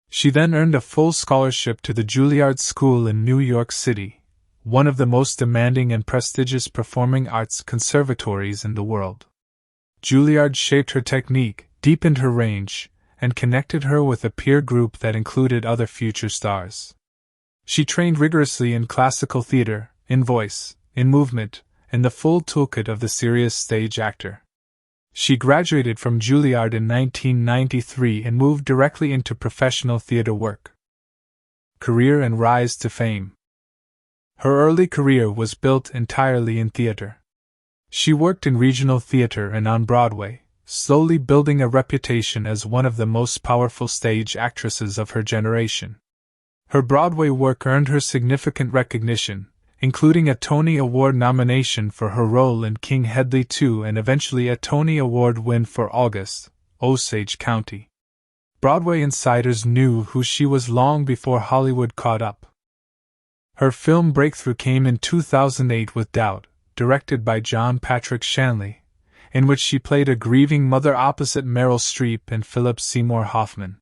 She then earned a full scholarship to the Juilliard School in New York City, one of the most demanding and prestigious performing arts conservatories in the world. Juilliard shaped her technique, deepened her range, and connected her with a peer group that included other future stars. She trained rigorously in classical theater, in voice, in movement, in the full toolkit of the serious stage actor. She graduated from Juilliard in 1993 and moved directly into professional theater work. Career and rise to fame. Her early career was built entirely in theater. She worked in regional theater and on Broadway, slowly building a reputation as one of the most powerful stage actresses of her generation. Her Broadway work earned her significant recognition, including a Tony Award nomination for her role in King Hedley II and eventually a Tony Award win for August, Osage County. Broadway insiders knew who she was long before Hollywood caught up. Her film breakthrough came in 2008 with Doubt, directed by John Patrick Shanley, in which she played a grieving mother opposite Meryl Streep and Philip Seymour Hoffman.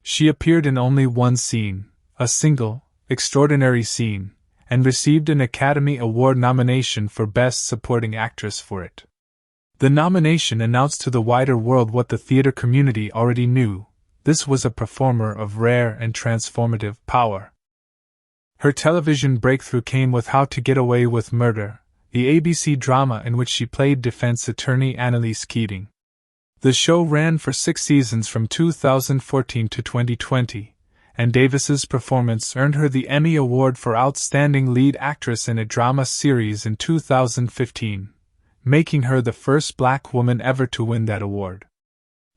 She appeared in only one scene, a single, extraordinary scene, and received an Academy Award nomination for Best Supporting Actress for it. The nomination announced to the wider world what the theater community already knew: this was a performer of rare and transformative power. Her television breakthrough came with How to Get Away with Murder, the ABC drama in which she played defense attorney Annalise Keating. The show ran for 6 seasons from 2014 to 2020, and Davis's performance earned her the Emmy Award for Outstanding Lead Actress in a Drama Series in 2015, making her the first Black woman ever to win that award.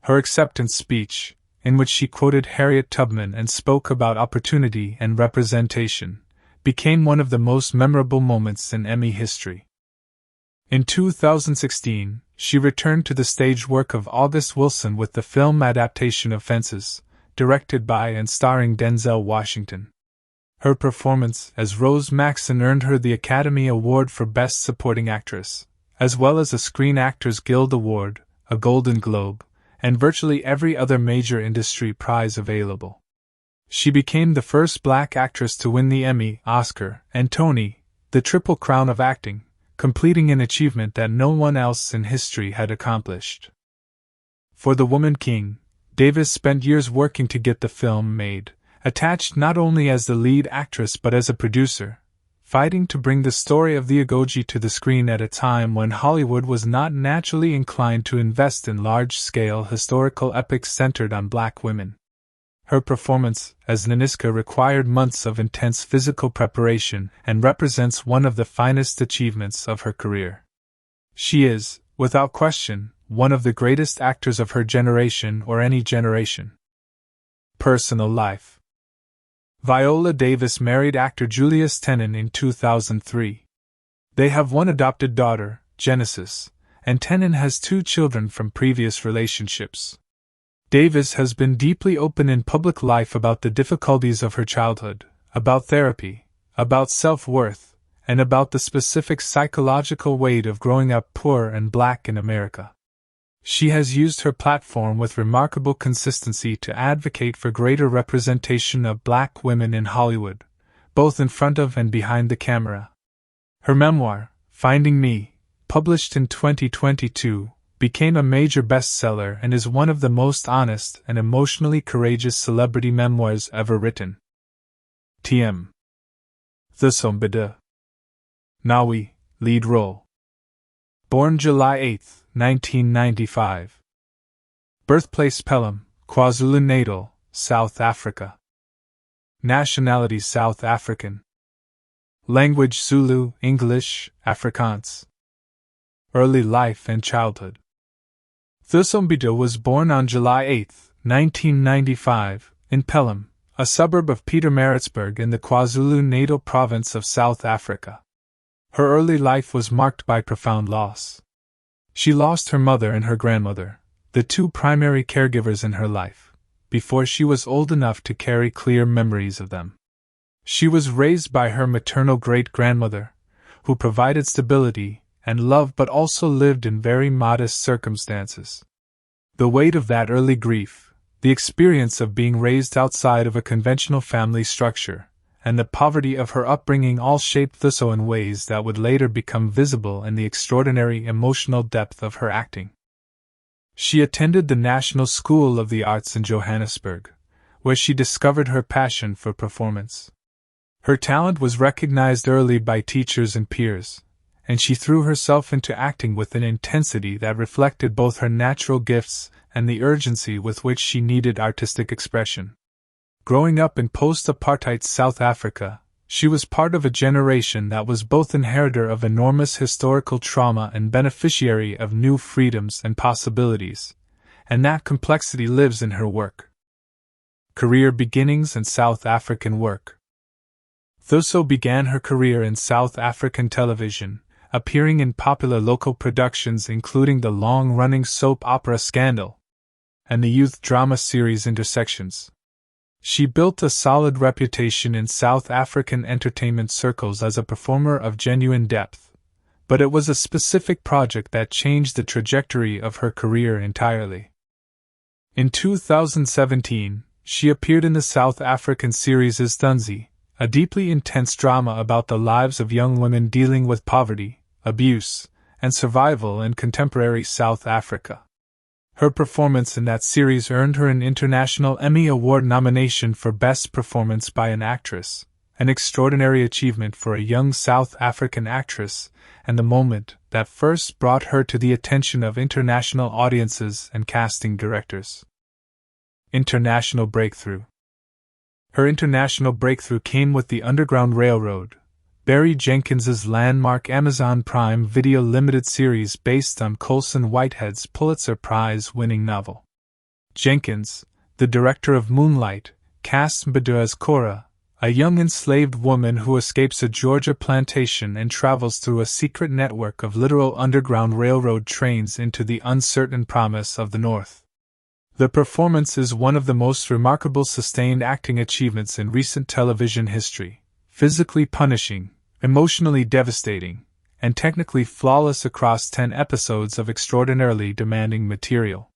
Her acceptance speech, in which she quoted Harriet Tubman and spoke about opportunity and representation, became one of the most memorable moments in Emmy history. In 2016, she returned to the stage work of August Wilson with the film adaptation of Fences, directed by and starring Denzel Washington. Her performance as Rose Maxson earned her the Academy Award for Best Supporting Actress, as well as a Screen Actors Guild Award, a Golden Globe, and virtually every other major industry prize available. She became the first Black actress to win the Emmy, Oscar, and Tony, the Triple Crown of acting, completing an achievement that no one else in history had accomplished. For The Woman King, Davis spent years working to get the film made, attached not only as the lead actress but as a producer, fighting to bring the story of the Agojie to the screen at a time when Hollywood was not naturally inclined to invest in large-scale historical epics centered on Black women. Her performance as Nanisca required months of intense physical preparation and represents one of the finest achievements of her career. She is, without question, one of the greatest actors of her generation or any generation. Personal life. Viola Davis married actor Julius Tenen in 2003. They have one adopted daughter, Genesis, and Tenen has 2 children from previous relationships. Davis has been deeply open in public life about the difficulties of her childhood, about therapy, about self-worth, and about the specific psychological weight of growing up poor and Black in America. She has used her platform with remarkable consistency to advocate for greater representation of Black women in Hollywood, both in front of and behind the camera. Her memoir, Finding Me, published in 2022, became a major bestseller and is one of the most honest and emotionally courageous celebrity memoirs ever written. TM. The Sombede. Nawi, lead role. Born July 8, 1995. Birthplace Pelham, KwaZulu-Natal, South Africa. Nationality South African. Language Zulu, English, Afrikaans. Early life and childhood. Thusombito was born on July 8, 1995, in Pelham, a suburb of Pietermaritzburg in the KwaZulu-Natal province of South Africa. Her early life was marked by profound loss. She lost her mother and her grandmother, the two primary caregivers in her life, before she was old enough to carry clear memories of them. She was raised by her maternal great-grandmother, who provided stability and love but also lived in very modest circumstances. The weight of that early grief, the experience of being raised outside of a conventional family structure, and the poverty of her upbringing all shaped Thuso in ways that would later become visible in the extraordinary emotional depth of her acting. She attended the National School of the Arts in Johannesburg, where she discovered her passion for performance. Her talent was recognized early by teachers and peers, and she threw herself into acting with an intensity that reflected both her natural gifts and the urgency with which she needed artistic expression. Growing up in post-apartheid South Africa, she was part of a generation that was both inheritor of enormous historical trauma and beneficiary of new freedoms and possibilities, and that complexity lives in her work. Career beginnings and South African work. Thuso began her career in South African television, appearing in popular local productions including the long-running soap opera Scandal and the youth drama series Intersections. She built a solid reputation in South African entertainment circles as a performer of genuine depth, but it was a specific project that changed the trajectory of her career entirely. In 2017, she appeared in the South African series Istunzi, a deeply intense drama about the lives of young women dealing with poverty, abuse, and survival in contemporary South Africa. Her performance in that series earned her an International Emmy Award nomination for Best Performance by an Actress, an extraordinary achievement for a young South African actress, and the moment that first brought her to the attention of international audiences and casting directors. International breakthrough. Her international breakthrough came with the Underground Railroad, Barry Jenkins's landmark Amazon Prime Video limited series based on Colson Whitehead's Pulitzer Prize-winning novel. Jenkins, the director of Moonlight, casts Mbadu as Cora, a young enslaved woman who escapes a Georgia plantation and travels through a secret network of literal Underground Railroad trains into the uncertain promise of the North. The performance is one of the most remarkable sustained acting achievements in recent television history, physically punishing, emotionally devastating, and technically flawless across 10 episodes of extraordinarily demanding material.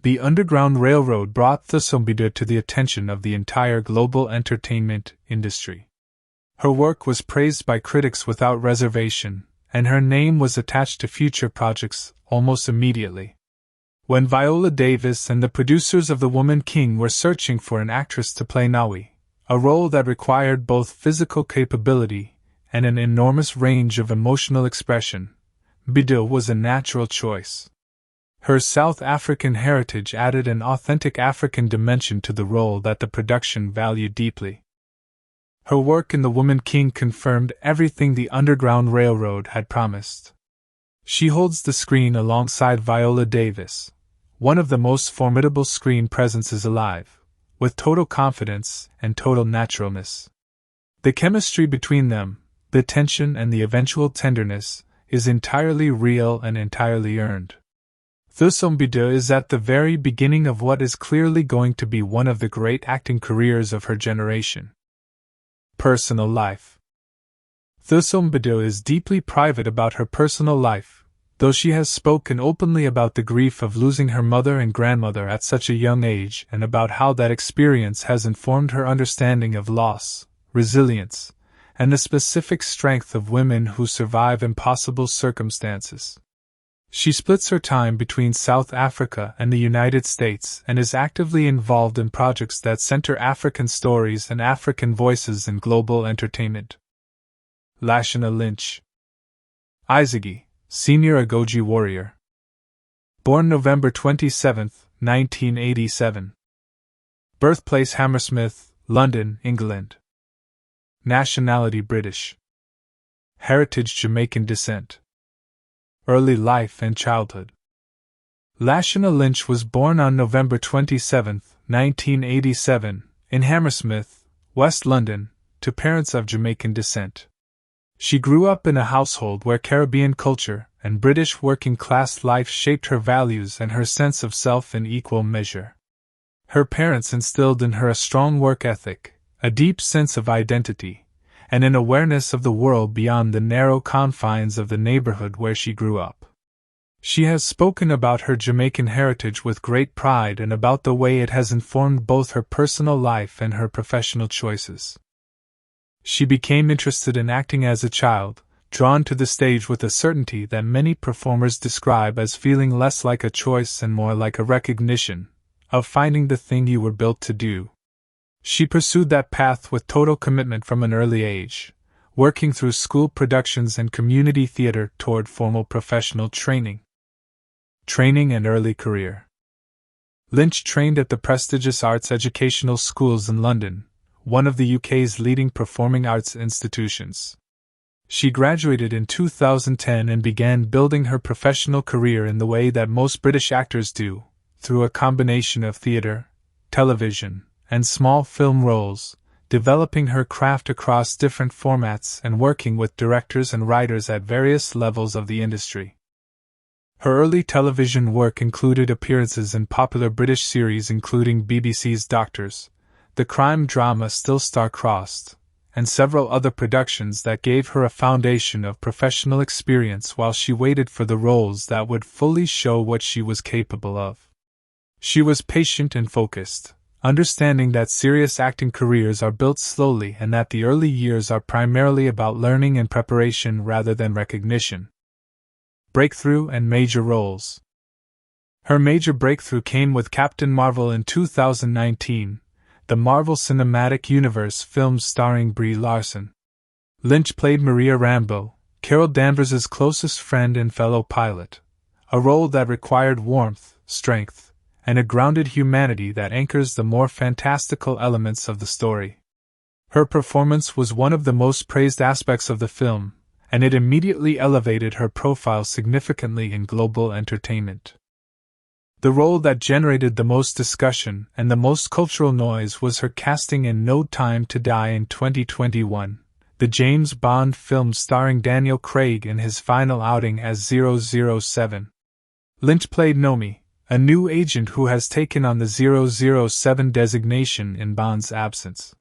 The Underground Railroad brought Thuso Mbadu to the attention of the entire global entertainment industry. Her work was praised by critics without reservation, and her name was attached to future projects almost immediately. When Viola Davis and the producers of The Woman King were searching for an actress to play Nawi, a role that required both physical capability and an enormous range of emotional expression, Mbadu was a natural choice. Her South African heritage added an authentic African dimension to the role that the production valued deeply. Her work in The Woman King confirmed everything the Underground Railroad had promised. She holds the screen alongside Viola Davis, one of the most formidable screen presences alive, with total confidence and total naturalness. The chemistry between them, the tension and the eventual tenderness, is entirely real and entirely earned. Thuso Mbadu is at the very beginning of what is clearly going to be one of the great acting careers of her generation. Personal life. Thuso Mbadu is deeply private about her personal life, though she has spoken openly about the grief of losing her mother and grandmother at such a young age and about how that experience has informed her understanding of loss, resilience, and the specific strength of women who survive impossible circumstances. She splits her time between South Africa and the United States and is actively involved in projects that center African stories and African voices in global entertainment. Lashana Lynch. Isogie, senior Agojie warrior. Born November 27, 1987. Birthplace Hammersmith, London, England. Nationality British. Heritage Jamaican descent. Early life and childhood. Lashana Lynch was born on November 27, 1987, in Hammersmith, West London, to parents of Jamaican descent. She grew up in a household where Caribbean culture and British working-class life shaped her values and her sense of self in equal measure. Her parents instilled in her a strong work ethic, a deep sense of identity, and an awareness of the world beyond the narrow confines of the neighborhood where she grew up. She has spoken about her Jamaican heritage with great pride and about the way it has informed both her personal life and her professional choices. She became interested in acting as a child, drawn to the stage with a certainty that many performers describe as feeling less like a choice and more like a recognition of finding the thing you were built to do. She pursued that path with total commitment from an early age, working through school productions and community theater toward formal professional training. Training and early career. Lynch trained at the prestigious arts educational schools in London, one of the UK's leading performing arts institutions. She graduated in 2010 and began building her professional career in the way that most British actors do, through a combination of theatre, television, and small film roles, developing her craft across different formats and working with directors and writers at various levels of the industry. Her early television work included appearances in popular British series including BBC's Doctors, the crime drama Still Star-Crossed, and several other productions that gave her a foundation of professional experience while she waited for the roles that would fully show what she was capable of. She was patient and focused, understanding that serious acting careers are built slowly and that the early years are primarily about learning and preparation rather than recognition. Breakthrough and major roles. Her major breakthrough came with Captain Marvel in 2019, the Marvel Cinematic Universe film starring Brie Larson. Lynch played Maria Rambeau, Carol Danvers' closest friend and fellow pilot, a role that required warmth, strength, and a grounded humanity that anchors the more fantastical elements of the story. Her performance was one of the most praised aspects of the film, and it immediately elevated her profile significantly in global entertainment. The role that generated the most discussion and the most cultural noise was her casting in No Time to Die in 2021, the James Bond film starring Daniel Craig in his final outing as 007. Lynch played Nawi, a new agent who has taken on the 007 designation in Bond's absence.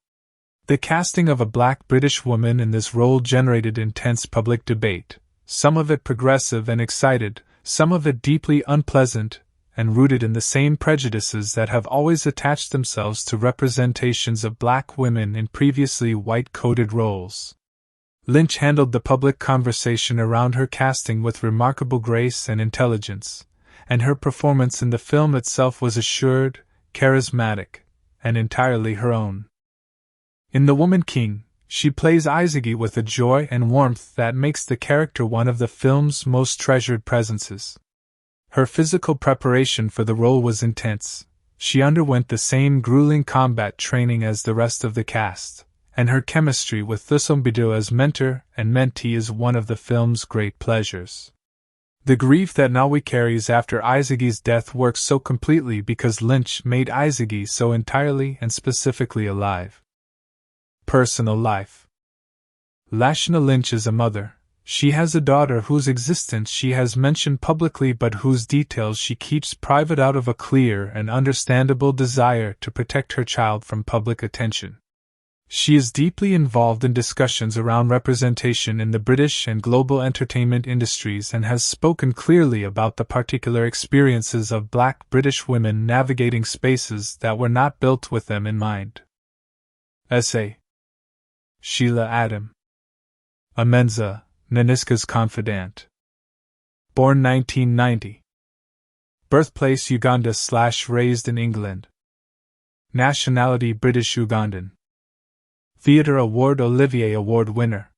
The casting of a black British woman in this role generated intense public debate, some of it progressive and excited, some of it deeply unpleasant, and rooted in the same prejudices that have always attached themselves to representations of black women in previously white-coded roles. Lynch handled the public conversation around her casting with remarkable grace and intelligence, and her performance in the film itself was assured, charismatic, and entirely her own. In The Woman King, she plays Isogie with a joy and warmth that makes the character one of the film's most treasured presences. Her physical preparation for the role was intense. She underwent the same grueling combat training as the rest of the cast, and her chemistry with Thussum Bido as mentor and mentee is one of the film's great pleasures. The grief that Nawi carries after Isogie's death works so completely because Lynch made Isogie so entirely and specifically alive. Personal life. Lashana Lynch is a mother. She has a daughter whose existence she has mentioned publicly but whose details she keeps private out of a clear and understandable desire to protect her child from public attention. She is deeply involved in discussions around representation in the British and global entertainment industries and has spoken clearly about the particular experiences of black British women navigating spaces that were not built with them in mind. Essay. Sheila Adam. Amenza, Nanisca's confidant. Born 1990. Birthplace Uganda/raised in England. Nationality British Ugandan. Theatre Award Olivier Award winner.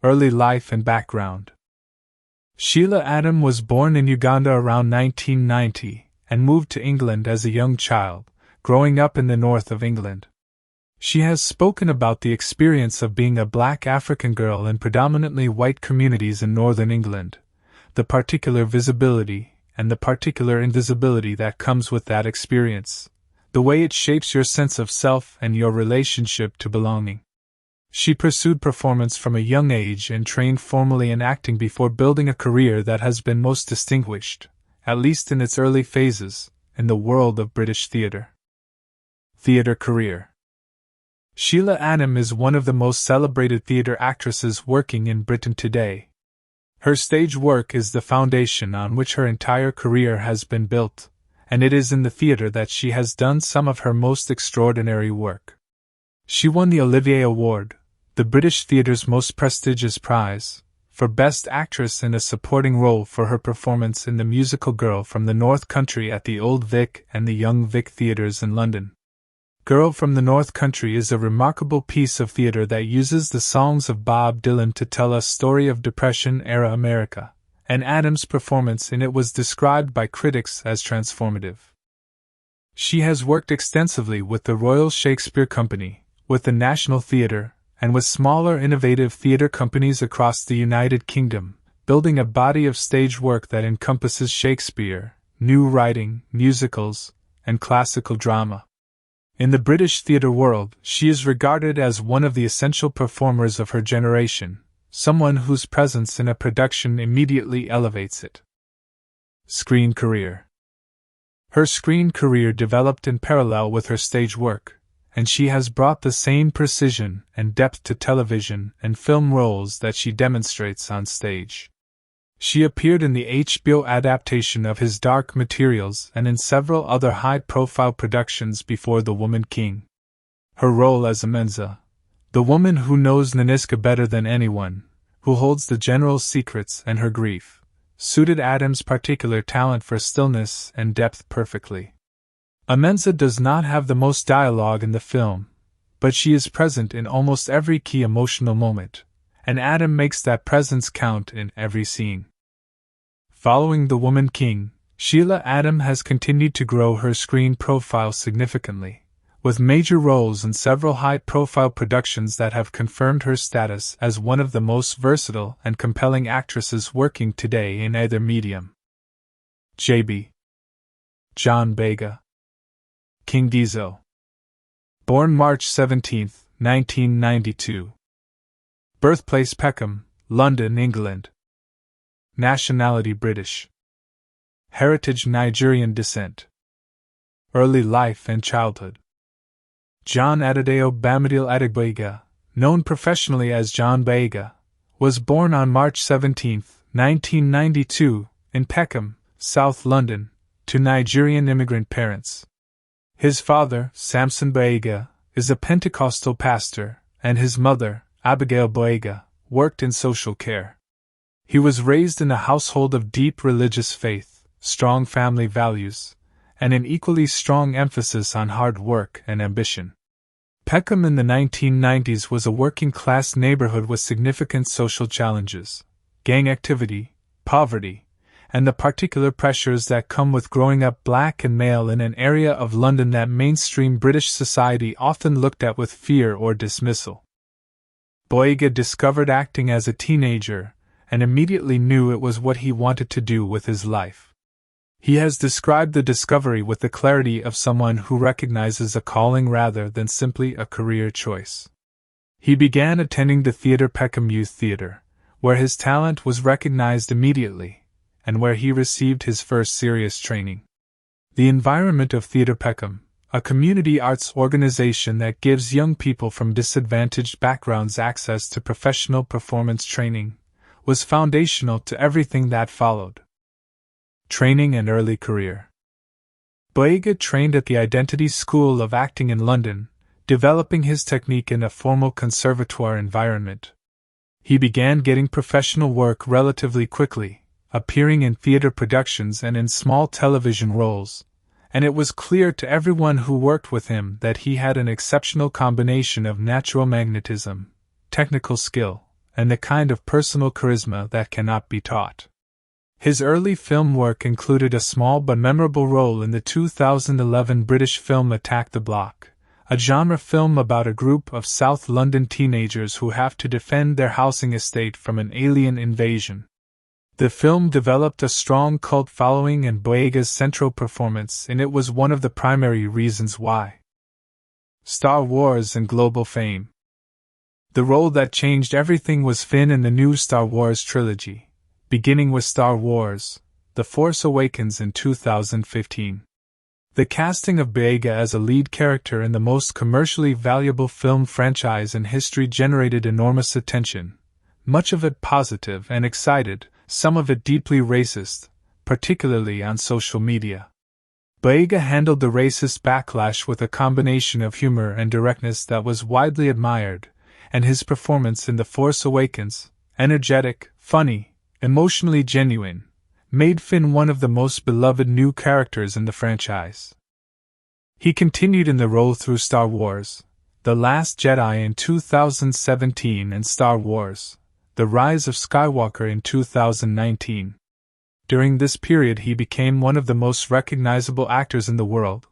Early life and background. Sheila Adam was born in Uganda around 1990 and moved to England as a young child, growing up in the north of England. She has spoken about the experience of being a black African girl in predominantly white communities in northern England, the particular visibility and the particular invisibility that comes with that experience, the way it shapes your sense of self and your relationship to belonging. She pursued performance from a young age and trained formally in acting before building a career that has been most distinguished, at least in its early phases, in the world of British theatre. Theatre career. Sheila Adam is one of the most celebrated theatre actresses working in Britain today. Her stage work is the foundation on which her entire career has been built, and it is in the theatre that she has done some of her most extraordinary work. She won the Olivier Award, the British theatre's most prestigious prize, for Best Actress in a Supporting Role for her performance in the musical Girl from the North Country at the Old Vic and the Young Vic theatres in London. Girl from the North Country is a remarkable piece of theatre that uses the songs of Bob Dylan to tell a story of Depression-era America, and Adams' performance in it was described by critics as transformative. She has worked extensively with the Royal Shakespeare Company, with the National Theatre, and with smaller innovative theatre companies across the United Kingdom, building a body of stage work that encompasses Shakespeare, new writing, musicals, and classical drama. In the British theatre world, she is regarded as one of the essential performers of her generation, someone whose presence in a production immediately elevates it. Screen career. Her screen career developed in parallel with her stage work, and she has brought the same precision and depth to television and film roles that she demonstrates on stage. She appeared in the HBO adaptation of His Dark Materials and in several other high-profile productions before The Woman King. Her role as Amenza, the woman who knows Nanisca better than anyone, who holds the general's secrets and her grief, suited Adams' particular talent for stillness and depth perfectly. Amenza does not have the most dialogue in the film, but she is present in almost every key emotional moment, and Adam makes that presence count in every scene. Following The Woman King, Sheila Adam has continued to grow her screen profile significantly, with major roles in several high-profile productions that have confirmed her status as one of the most versatile and compelling actresses working today in either medium. J.B. John Bega. King Dizo. Born March 17, 1992. Birthplace Peckham, London, England. Nationality British. Heritage Nigerian descent. Early life and childhood. John Adedeo Bamidele Adegboyega, known professionally as John Bega, was born on March 17, 1992, in Peckham, South London, to Nigerian immigrant parents. His father, Samson Boyega, is a Pentecostal pastor, and his mother, Abigail Boyega, worked in social care. He was raised in a household of deep religious faith, strong family values, and an equally strong emphasis on hard work and ambition. Peckham in the 1990s was a working-class neighborhood with significant social challenges, gang activity, poverty, and the particular pressures that come with growing up black and male in an area of London that mainstream British society often looked at with fear or dismissal. Boyega discovered acting as a teenager, and immediately knew it was what he wanted to do with his life. He has described the discovery with the clarity of someone who recognizes a calling rather than simply a career choice. He began attending the Theatre Peckham Youth Theatre, where his talent was recognized immediately, and where he received his first serious training. The environment of Theatre Peckham, a community arts organization that gives young people from disadvantaged backgrounds access to professional performance training, was foundational to everything that followed. Training and early career. Boyega trained at the Identity School of Acting in London, developing his technique in a formal conservatoire environment. He began getting professional work relatively quickly, appearing in theatre productions and in small television roles, and it was clear to everyone who worked with him that he had an exceptional combination of natural magnetism, technical skill, and the kind of personal charisma that cannot be taught. His early film work included a small but memorable role in the 2011 British film Attack the Block, a genre film about a group of South London teenagers who have to defend their housing estate from an alien invasion. The film developed a strong cult following, and Boyega's central performance in it was one of the primary reasons why. Star Wars and global fame. The role that changed everything was Finn in the new Star Wars trilogy, beginning with Star Wars: The Force Awakens in 2015. The casting of Boyega as a lead character in the most commercially valuable film franchise in history generated enormous attention, much of it positive and excited, some of it deeply racist, particularly on social media. Boyega handled the racist backlash with a combination of humor and directness that was widely admired, and his performance in The Force Awakens, energetic, funny, emotionally genuine, made Finn one of the most beloved new characters in the franchise. He continued in the role through Star Wars: The Last Jedi in 2017 and Star Wars: The Rise of Skywalker in 2019. During this period he became one of the most recognizable actors in the world,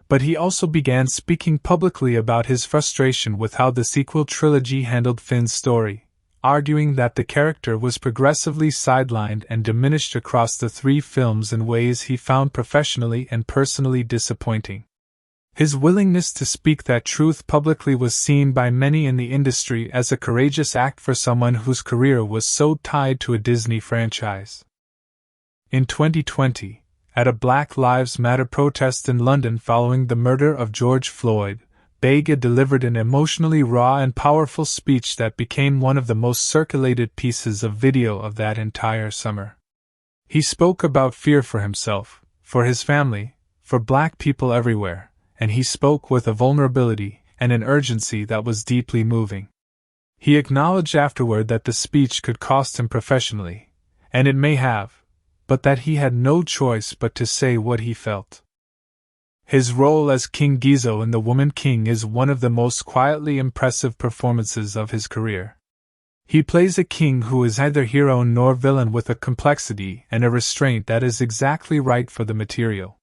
but he also began speaking publicly about his frustration with how the sequel trilogy handled Finn's story, arguing that the character was progressively sidelined and diminished across the three films in ways he found professionally and personally disappointing. His willingness to speak that truth publicly was seen by many in the industry as a courageous act for someone whose career was so tied to a Disney franchise. In 2020, at a Black Lives Matter protest in London following the murder of George Floyd, Boyega delivered an emotionally raw and powerful speech that became one of the most circulated pieces of video of that entire summer. He spoke about fear for himself, for his family, for Black people everywhere, and he spoke with a vulnerability and an urgency that was deeply moving. He acknowledged afterward that the speech could cost him professionally, and it may have, but that he had no choice but to say what he felt. His role as King Gizo in The Woman King is one of the most quietly impressive performances of his career. He plays a king who is neither hero nor villain, with a complexity and a restraint that is exactly right for the material.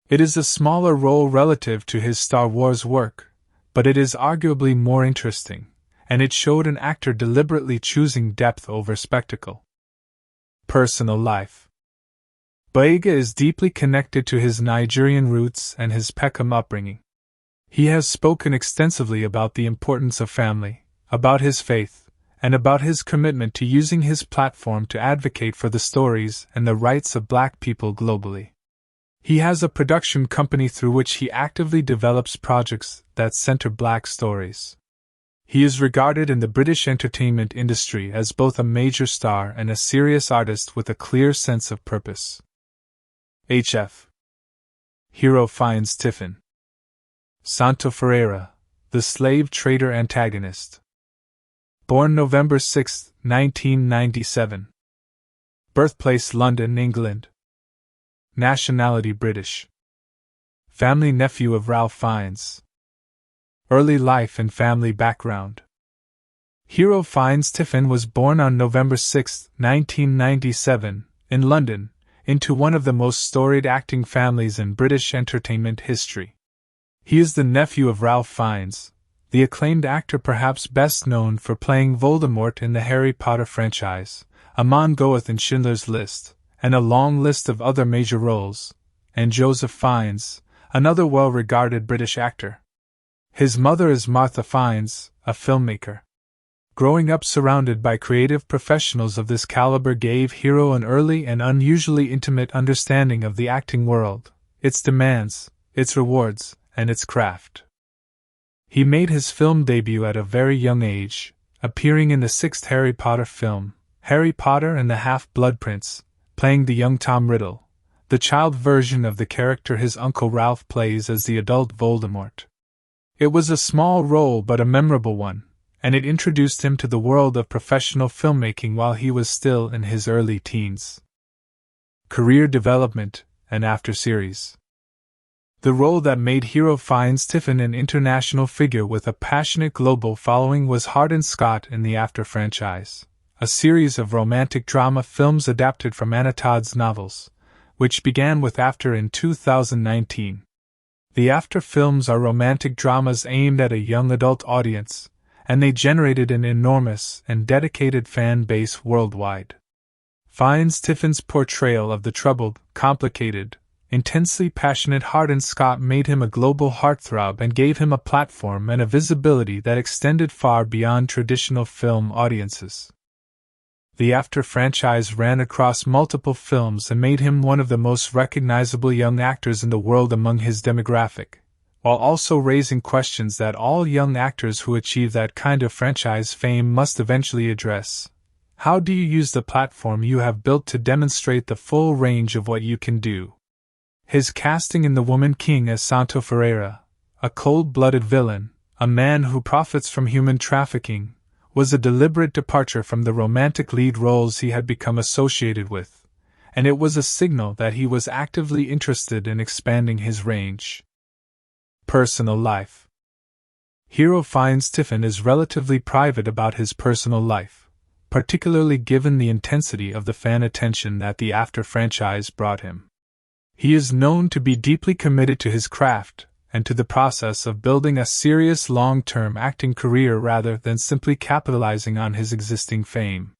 It is a smaller role relative to his Star Wars work, but it is arguably more interesting, and it showed an actor deliberately choosing depth over spectacle. Personal life. Boyega is deeply connected to his Nigerian roots and his Peckham upbringing. He has spoken extensively about the importance of family, about his faith, and about his commitment to using his platform to advocate for the stories and the rights of Black people globally. He has a production company through which he actively develops projects that center Black stories. He is regarded in the British entertainment industry as both a major star and a serious artist with a clear sense of purpose. H.F. Hero finds Tiffin. Santo Ferreira, the slave trader antagonist. Born November 6, 1997. Birthplace London, England. Nationality British. Family nephew of Ralph Fiennes. Early life and family background. Hero finds Tiffin was born on November 6, 1997, in London, into one of the most storied acting families in British entertainment history. He is the nephew of Ralph Fiennes, the acclaimed actor perhaps best known for playing Voldemort in the Harry Potter franchise, Amon Goeth in Schindler's List, and a long list of other major roles, and Joseph Fiennes, another well-regarded British actor. His mother is Martha Fiennes, a filmmaker. Growing up surrounded by creative professionals of this caliber gave Hero an early and unusually intimate understanding of the acting world, its demands, its rewards, and its craft. He made his film debut at a very young age, appearing in the sixth Harry Potter film, Harry Potter and the Half-Blood Prince, playing the young Tom Riddle, the child version of the character his uncle Ralph plays as the adult Voldemort. It was a small role but a memorable one, and it introduced him to the world of professional filmmaking while he was still in his early teens. Career development and after series. The role that made Hero finds Tiffin an international figure with a passionate global following was Hardin Scott in the After franchise, a series of romantic drama films adapted from Anna Todd's novels, which began with After in 2019. The After films are romantic dramas aimed at a young adult audience, and they generated an enormous and dedicated fan base worldwide. Fiennes Tiffin's portrayal of the troubled, complicated, intensely passionate Hardin Scott made him a global heartthrob and gave him a platform and a visibility that extended far beyond traditional film audiences. The After franchise ran across multiple films and made him one of the most recognizable young actors in the world among his demographic, while also raising questions that all young actors who achieve that kind of franchise fame must eventually address. How do you use the platform you have built to demonstrate the full range of what you can do? His casting in The Woman King as Santo Ferreira, a cold-blooded villain, a man who profits from human trafficking, was a deliberate departure from the romantic lead roles he had become associated with, and it was a signal that he was actively interested in expanding his range. Personal life. Hero Fiennes Tiffin is relatively private about his personal life, particularly given the intensity of the fan attention that the After franchise brought him. He is known to be deeply committed to his craft and to the process of building a serious long-term acting career rather than simply capitalizing on his existing fame.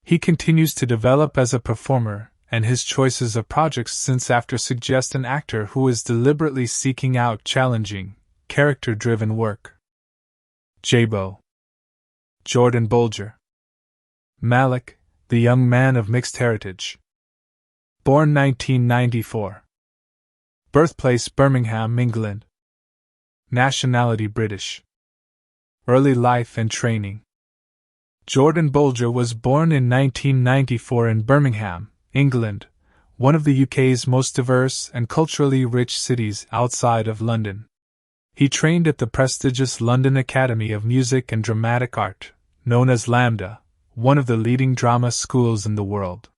He continues to develop as a performer, and his choices of projects since After suggest an actor who is deliberately seeking out challenging, character-driven work. Jabo. Jordan Bolger. Malik, the young man of mixed heritage. Born 1994. Birthplace Birmingham, England. Nationality British. Early life and training. Jordan Bolger was born in 1994 in Birmingham, England, one of the UK's most diverse and culturally rich cities outside of London. He trained at the prestigious London Academy of Music and Dramatic Art, known as LAMDA, one of the leading drama schools in the world.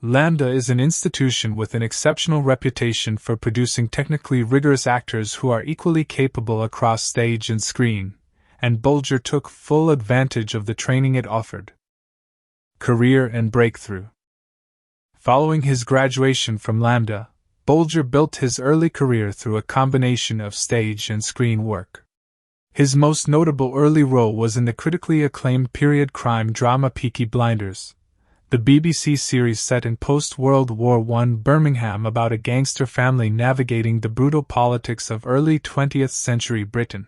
LAMDA is an institution with an exceptional reputation for producing technically rigorous actors who are equally capable across stage and screen, and Bolger took full advantage of the training it offered. Career and breakthrough. Following his graduation from LAMDA, Bolger built his early career through a combination of stage and screen work. His most notable early role was in the critically acclaimed period crime drama Peaky Blinders, the BBC series set in post-World War I Birmingham about a gangster family navigating the brutal politics of early 20th century Britain.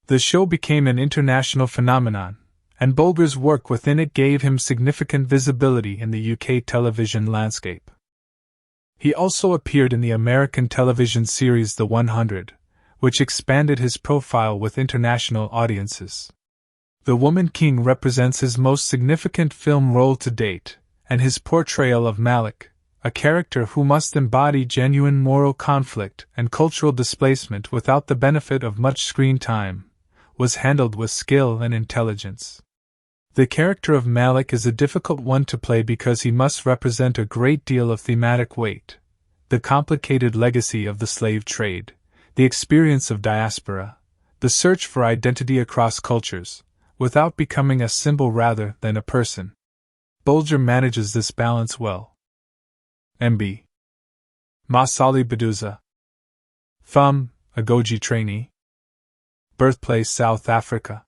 The show became an international phenomenon, and Bolger's work within it gave him significant visibility in the UK television landscape. He also appeared in the American television series The 100, which expanded his profile with international audiences. The Woman King represents his most significant film role to date, and his portrayal of Malik, a character who must embody genuine moral conflict and cultural displacement without the benefit of much screen time, was handled with skill and intelligence. The character of Malik is a difficult one to play because he must represent a great deal of thematic weight: the complicated legacy of the slave trade, the experience of diaspora, the search for identity across cultures, without becoming a symbol rather than a person. Bolger manages this balance well. MB. Masali Baduza. Agojie trainee. Birthplace South Africa.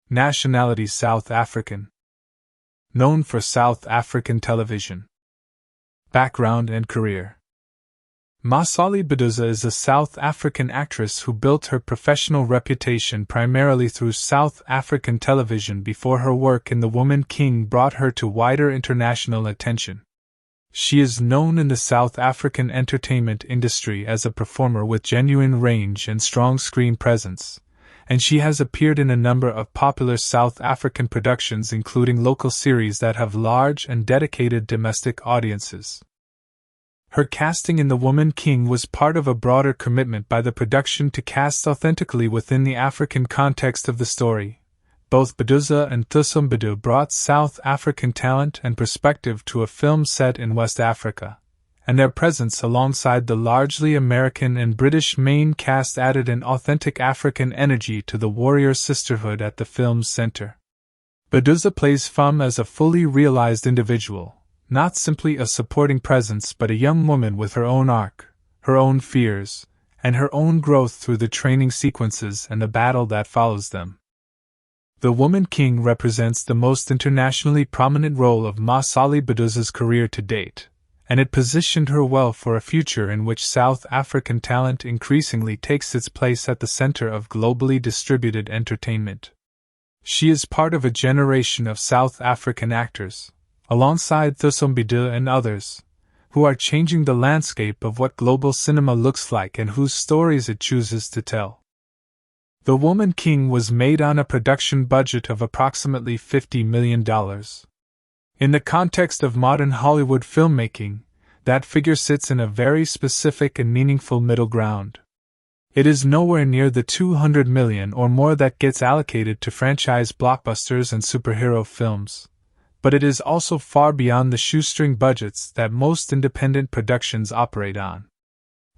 Nationality South African. Known for South African television. Background and career. Masali Baduza is a South African actress who built her professional reputation primarily through South African television before her work in The Woman King brought her to wider international attention. She is known in the South African entertainment industry as a performer with genuine range and strong screen presence, and she has appeared in a number of popular South African productions including local series that have large and dedicated domestic audiences. Her casting in The Woman King was part of a broader commitment by the production to cast authentically within the African context of the story. Both Baduza and Thuso Mbadu brought South African talent and perspective to a film set in West Africa, and their presence alongside the largely American and British main cast added an authentic African energy to the warrior sisterhood at the film's center. Baduza plays Fum as a fully realized individual, not simply a supporting presence but a young woman with her own arc, her own fears, and her own growth through the training sequences and the battle that follows them. The Woman King represents the most internationally prominent role of Masali Baduza's career to date, and it positioned her well for a future in which South African talent increasingly takes its place at the center of globally distributed entertainment. She is part of a generation of South African actors, alongside Thusombide and others, who are changing the landscape of what global cinema looks like and whose stories it chooses to tell. The Woman King was made on a production budget of approximately $50 million. In the context of modern Hollywood filmmaking, that figure sits in a very specific and meaningful middle ground. It is nowhere near the $200 million or more that gets allocated to franchise blockbusters and superhero films, but it is also far beyond the shoestring budgets that most independent productions operate on.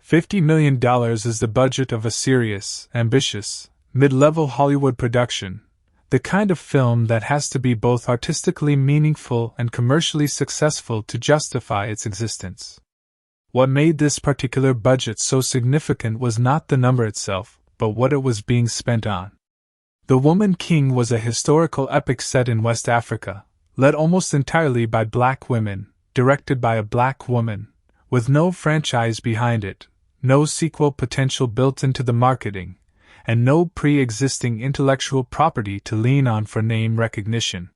$50 million is the budget of a serious, ambitious, mid-level Hollywood production, the kind of film that has to be both artistically meaningful and commercially successful to justify its existence. What made this particular budget so significant was not the number itself, but what it was being spent on. The Woman King was a historical epic set in West Africa, led almost entirely by black women, directed by a black woman, with no franchise behind it, no sequel potential built into the marketing, and no pre-existing intellectual property to lean on for name recognition.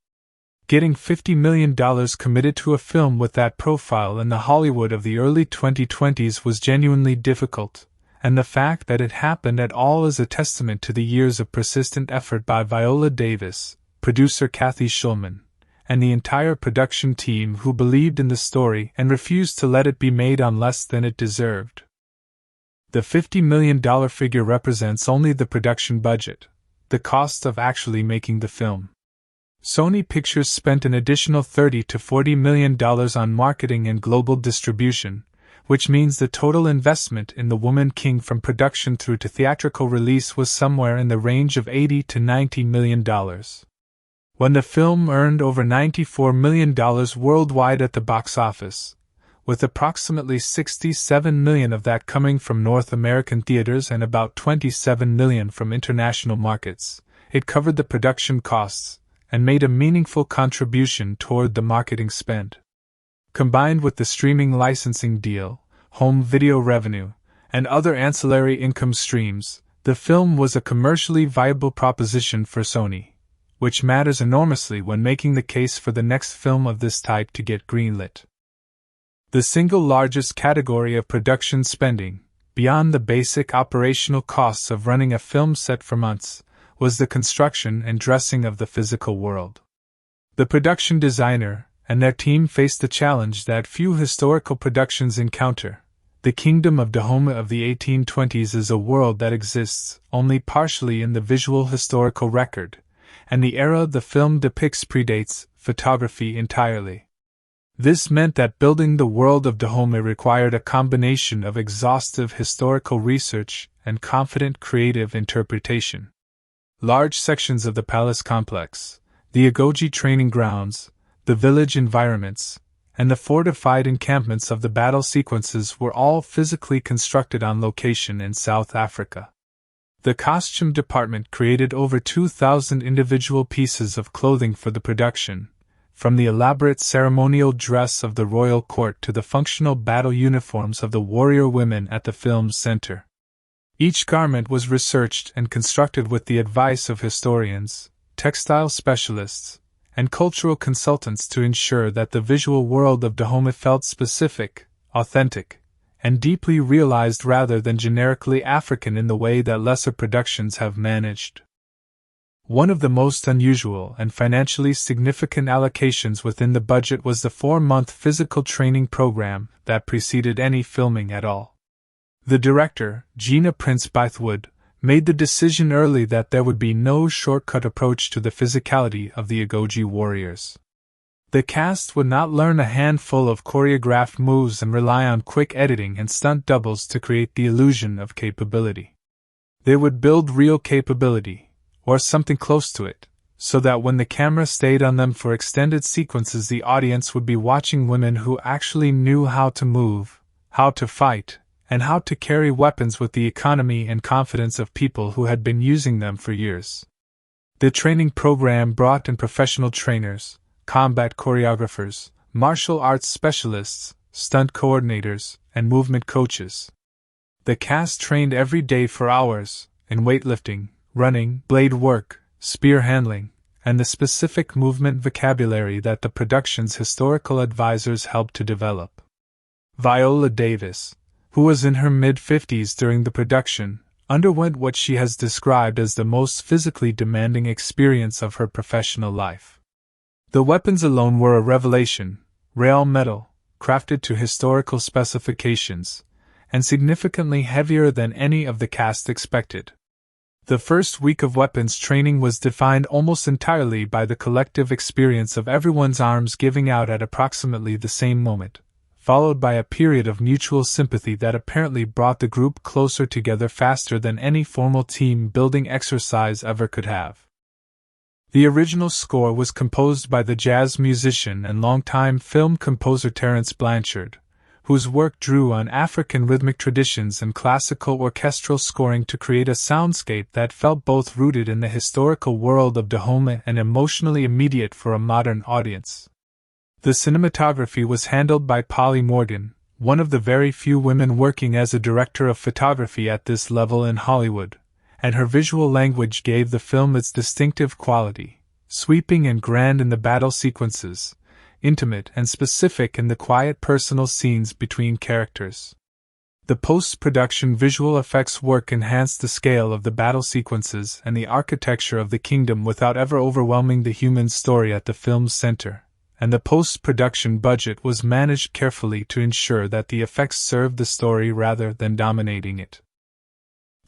Getting $50 million committed to a film with that profile in the Hollywood of the early 2020s was genuinely difficult, and the fact that it happened at all is a testament to the years of persistent effort by Viola Davis, producer Kathy Schulman, and the entire production team who believed in the story and refused to let it be made on less than it deserved. The $50 million figure represents only the production budget, the cost of actually making the film. Sony Pictures spent an additional $30 to $40 million on marketing and global distribution, which means the total investment in The Woman King from production through to theatrical release was somewhere in the range of $80 to $90 million. When the film earned over $94 million worldwide at the box office, with approximately $67 million of that coming from North American theaters and about $27 million from international markets, it covered the production costs and made a meaningful contribution toward the marketing spend. Combined with the streaming licensing deal, home video revenue, and other ancillary income streams, the film was a commercially viable proposition for Sony, which matters enormously when making the case for the next film of this type to get greenlit. The single largest category of production spending, beyond the basic operational costs of running a film set for months, was the construction and dressing of the physical world. The production designer and their team faced the challenge that few historical productions encounter. The Kingdom of Dahomey of the 1820s is a world that exists only partially in the visual historical record, and the era the film depicts predates photography entirely. This meant that building the world of Dahomey required a combination of exhaustive historical research and confident creative interpretation. Large sections of the palace complex, the Agojie training grounds, the village environments, and the fortified encampments of the battle sequences were all physically constructed on location in South Africa. The costume department created over 2,000 individual pieces of clothing for the production, from the elaborate ceremonial dress of the royal court to the functional battle uniforms of the warrior women at the film's center. Each garment was researched and constructed with the advice of historians, textile specialists, and cultural consultants to ensure that the visual world of Dahomey felt specific, authentic, and deeply realized rather than generically African in the way that lesser productions have managed. One of the most unusual and financially significant allocations within the budget was the 4-month physical training program that preceded any filming at all. The director, Gina Prince Bythewood, made the decision early that there would be no shortcut approach to the physicality of the Agojie warriors. The cast would not learn a handful of choreographed moves and rely on quick editing and stunt doubles to create the illusion of capability. They would build real capability, or something close to it, so that when the camera stayed on them for extended sequences, the audience would be watching women who actually knew how to move, how to fight, and how to carry weapons with the economy and confidence of people who had been using them for years. The training program brought in professional trainers, combat choreographers, martial arts specialists, stunt coordinators, and movement coaches. The cast trained every day for hours, in weightlifting, running, blade work, spear handling, and the specific movement vocabulary that the production's historical advisors helped to develop. Viola Davis, who was in her mid-50s during the production, underwent what she has described as the most physically demanding experience of her professional life. The weapons alone were a revelation: raw metal, crafted to historical specifications, and significantly heavier than any of the cast expected. The first week of weapons training was defined almost entirely by the collective experience of everyone's arms giving out at approximately the same moment, followed by a period of mutual sympathy that apparently brought the group closer together faster than any formal team-building exercise ever could have. The original score was composed by the jazz musician and longtime film composer Terence Blanchard, whose work drew on African rhythmic traditions and classical orchestral scoring to create a soundscape that felt both rooted in the historical world of Dahomey and emotionally immediate for a modern audience. The cinematography was handled by Polly Morgan, one of the very few women working as a director of photography at this level in Hollywood, and her visual language gave the film its distinctive quality, sweeping and grand in the battle sequences, intimate and specific in the quiet personal scenes between characters. The post-production visual effects work enhanced the scale of the battle sequences and the architecture of the kingdom without ever overwhelming the human story at the film's center, and the post-production budget was managed carefully to ensure that the effects served the story rather than dominating it.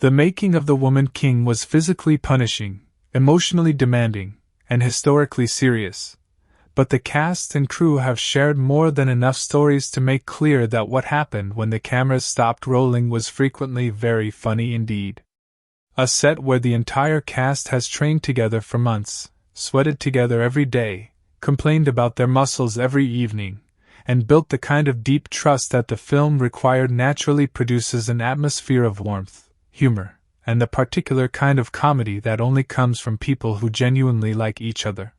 The making of the Woman King was physically punishing, emotionally demanding, and historically serious, but the cast and crew have shared more than enough stories to make clear that what happened when the cameras stopped rolling was frequently very funny indeed. A set where the entire cast has trained together for months, sweated together every day, complained about their muscles every evening, and built the kind of deep trust that the film required naturally produces an atmosphere of warmth, humor, and the particular kind of comedy that only comes from people who genuinely like each other.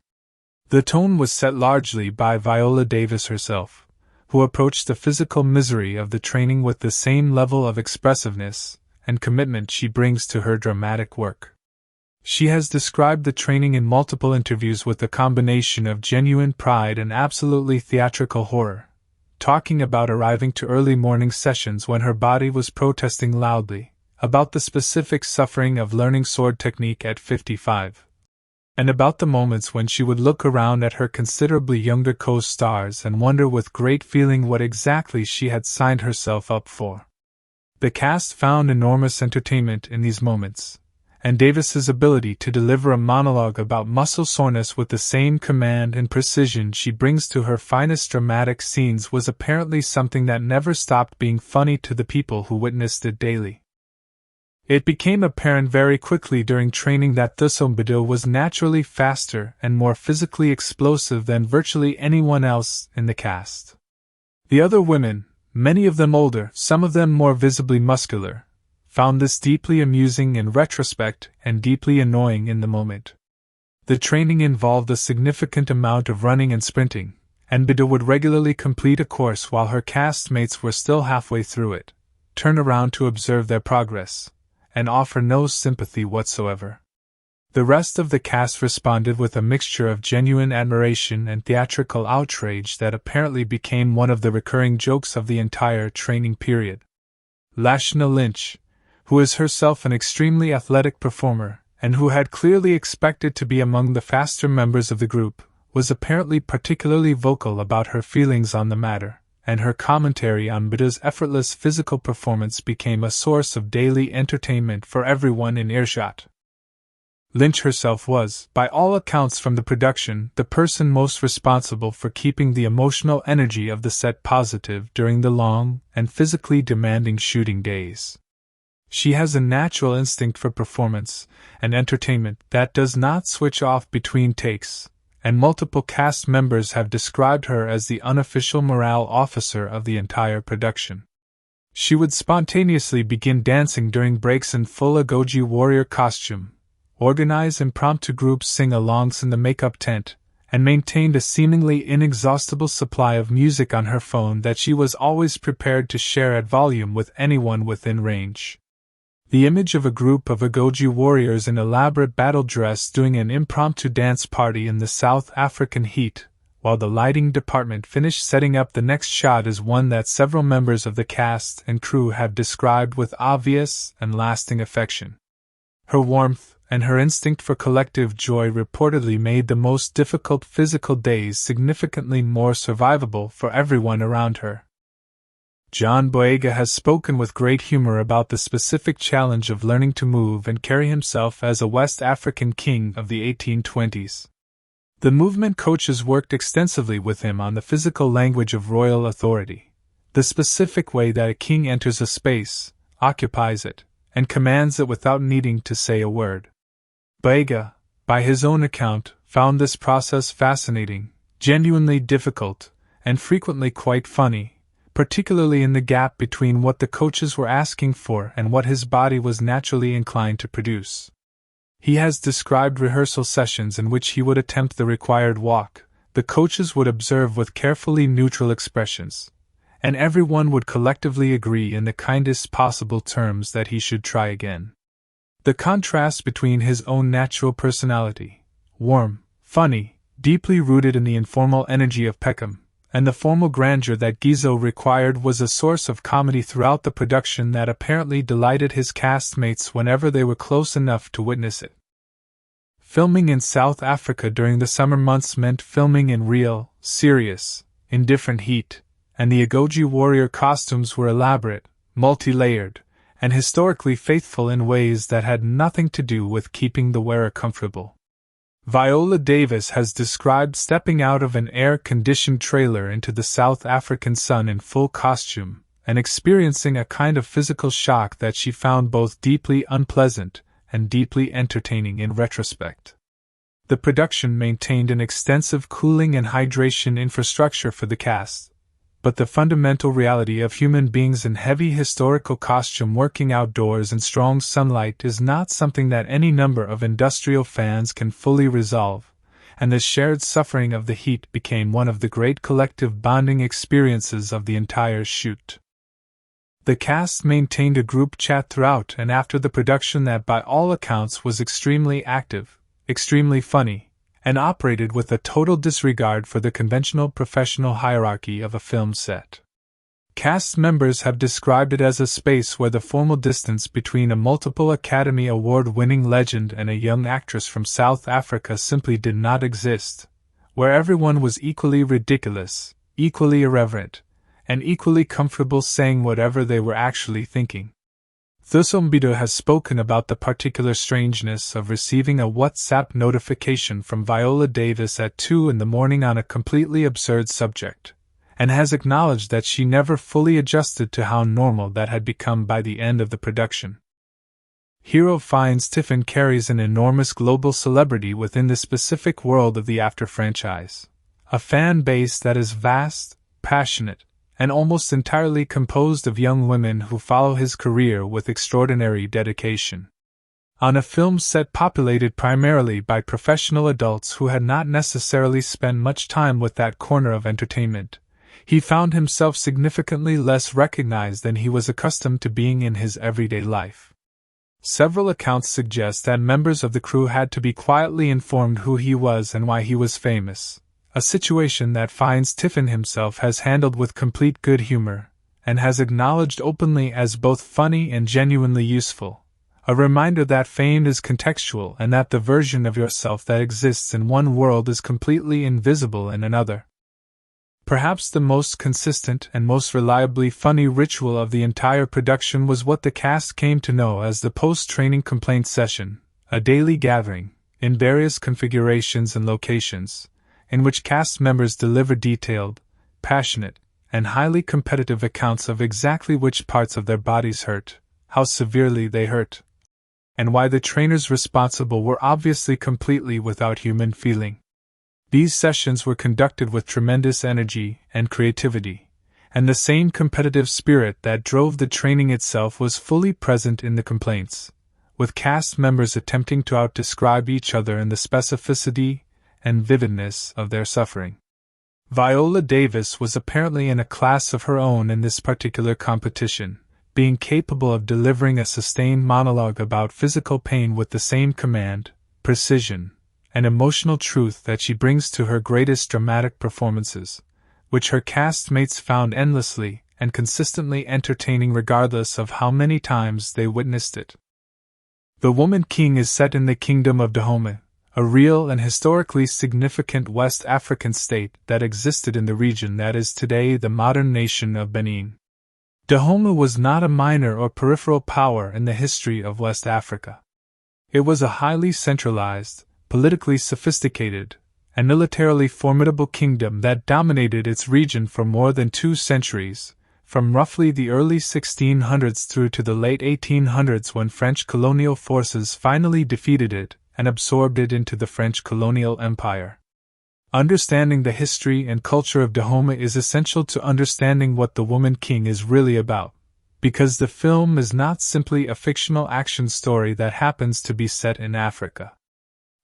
The tone was set largely by Viola Davis herself, who approached the physical misery of the training with the same level of expressiveness and commitment she brings to her dramatic work. She has described the training in multiple interviews with a combination of genuine pride and absolutely theatrical horror, talking about arriving to early morning sessions when her body was protesting loudly, about the specific suffering of learning sword technique at 55. And about the moments when she would look around at her considerably younger co-stars and wonder with great feeling what exactly she had signed herself up for. The cast found enormous entertainment in these moments, and Davis's ability to deliver a monologue about muscle soreness with the same command and precision she brings to her finest dramatic scenes was apparently something that never stopped being funny to the people who witnessed it daily. It became apparent very quickly during training that Isogie was naturally faster and more physically explosive than virtually anyone else in the cast. The other women, many of them older, some of them more visibly muscular, found this deeply amusing in retrospect and deeply annoying in the moment. The training involved a significant amount of running and sprinting, and Bida would regularly complete a course while her castmates were still halfway through it, turn around to observe their progress, and offer no sympathy whatsoever. The rest of the cast responded with a mixture of genuine admiration and theatrical outrage that apparently became one of the recurring jokes of the entire training period. Lashna Lynch, who is herself an extremely athletic performer, and who had clearly expected to be among the faster members of the group, was apparently particularly vocal about her feelings on the matter, and her commentary on Bida's effortless physical performance became a source of daily entertainment for everyone in earshot. Lynch herself was, by all accounts from the production, the person most responsible for keeping the emotional energy of the set positive during the long and physically demanding shooting days. She has a natural instinct for performance and entertainment that does not switch off between takes, and multiple cast members have described her as the unofficial morale officer of the entire production. She would spontaneously begin dancing during breaks in full Agojie warrior costume, organize impromptu groups sing-alongs in the makeup tent, and maintained a seemingly inexhaustible supply of music on her phone that she was always prepared to share at volume with anyone within range. The image of a group of Agojie warriors in elaborate battle dress doing an impromptu dance party in the South African heat, while the lighting department finished setting up the next shot, is one that several members of the cast and crew have described with obvious and lasting affection. Her warmth and her instinct for collective joy reportedly made the most difficult physical days significantly more survivable for everyone around her. John Boyega has spoken with great humor about the specific challenge of learning to move and carry himself as a West African king of the 1820s. The movement coaches worked extensively with him on the physical language of royal authority, the specific way that a king enters a space, occupies it, and commands it without needing to say a word. Boyega, by his own account, found this process fascinating, genuinely difficult, and frequently quite funny, particularly in the gap between what the coaches were asking for and what his body was naturally inclined to produce. He has described rehearsal sessions in which he would attempt the required walk, the coaches would observe with carefully neutral expressions, and everyone would collectively agree in the kindest possible terms that he should try again. The contrast between his own natural personality, warm, funny, deeply rooted in the informal energy of Peckham, and the formal grandeur that Guizot required was a source of comedy throughout the production that apparently delighted his castmates whenever they were close enough to witness it. Filming in South Africa during the summer months meant filming in real, serious, indifferent heat, and the Agojie warrior costumes were elaborate, multi-layered, and historically faithful in ways that had nothing to do with keeping the wearer comfortable. Viola Davis has described stepping out of an air-conditioned trailer into the South African sun in full costume, and experiencing a kind of physical shock that she found both deeply unpleasant and deeply entertaining in retrospect. The production maintained an extensive cooling and hydration infrastructure for the cast, but the fundamental reality of human beings in heavy historical costume working outdoors in strong sunlight is not something that any number of industrial fans can fully resolve, and the shared suffering of the heat became one of the great collective bonding experiences of the entire shoot. The cast maintained a group chat throughout and after the production that by all accounts was extremely active, extremely funny, and operated with a total disregard for the conventional professional hierarchy of a film set. Cast members have described it as a space where the formal distance between a multiple Academy Award-winning legend and a young actress from South Africa simply did not exist, where everyone was equally ridiculous, equally irreverent, and equally comfortable saying whatever they were actually thinking. Thusombito has spoken about the particular strangeness of receiving a WhatsApp notification from Viola Davis at 2 a.m. on a completely absurd subject, and has acknowledged that she never fully adjusted to how normal that had become by the end of the production. Hero finds Tiffin carries an enormous global celebrity within the specific world of the After franchise, a fan base that is vast, passionate, and almost entirely composed of young women who follow his career with extraordinary dedication. On a film set populated primarily by professional adults who had not necessarily spent much time with that corner of entertainment, he found himself significantly less recognized than he was accustomed to being in his everyday life. Several accounts suggest that members of the crew had to be quietly informed who he was and why he was famous, a situation that finds Tiffin himself has handled with complete good humor, and has acknowledged openly as both funny and genuinely useful, a reminder that fame is contextual and that the version of yourself that exists in one world is completely invisible in another. Perhaps the most consistent and most reliably funny ritual of the entire production was what the cast came to know as the post-training complaint session, a daily gathering, in various configurations and locations, in which cast members deliver detailed, passionate, and highly competitive accounts of exactly which parts of their bodies hurt, how severely they hurt, and why the trainers responsible were obviously completely without human feeling. These sessions were conducted with tremendous energy and creativity, and the same competitive spirit that drove the training itself was fully present in the complaints, with cast members attempting to outdescribe each other in the specificity and vividness of their suffering. Viola Davis was apparently in a class of her own in this particular competition, being capable of delivering a sustained monologue about physical pain with the same command, precision, and emotional truth that she brings to her greatest dramatic performances, which her castmates found endlessly and consistently entertaining regardless of how many times they witnessed it. The Woman King is set in the Kingdom of Dahomey, a real and historically significant West African state that existed in the region that is today the modern nation of Benin. Dahomey was not a minor or peripheral power in the history of West Africa. It was a highly centralized, politically sophisticated, and militarily formidable kingdom that dominated its region for more than 2 centuries, from roughly the early 1600s through to the late 1800s when French colonial forces finally defeated it and absorbed it into the French colonial empire. Understanding the history and culture of Dahomey is essential to understanding what The Woman King is really about, because the film is not simply a fictional action story that happens to be set in Africa.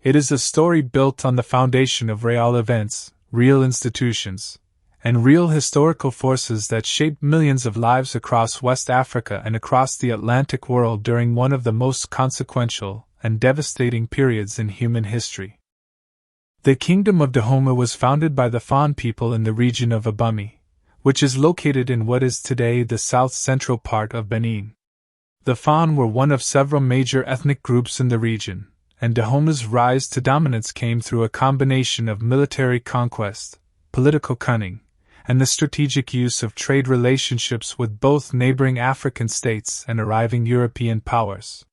It is a story built on the foundation of real events, real institutions, and real historical forces that shaped millions of lives across West Africa and across the Atlantic world during one of the most consequential and devastating periods in human history. The Kingdom of Dahomey was founded by the Fon people in the region of Agojie, which is located in what is today the south-central part of Benin. The Fon were one of several major ethnic groups in the region, and Dahomey's rise to dominance came through a combination of military conquest, political cunning, and the strategic use of trade relationships with both neighboring African states and arriving European powers.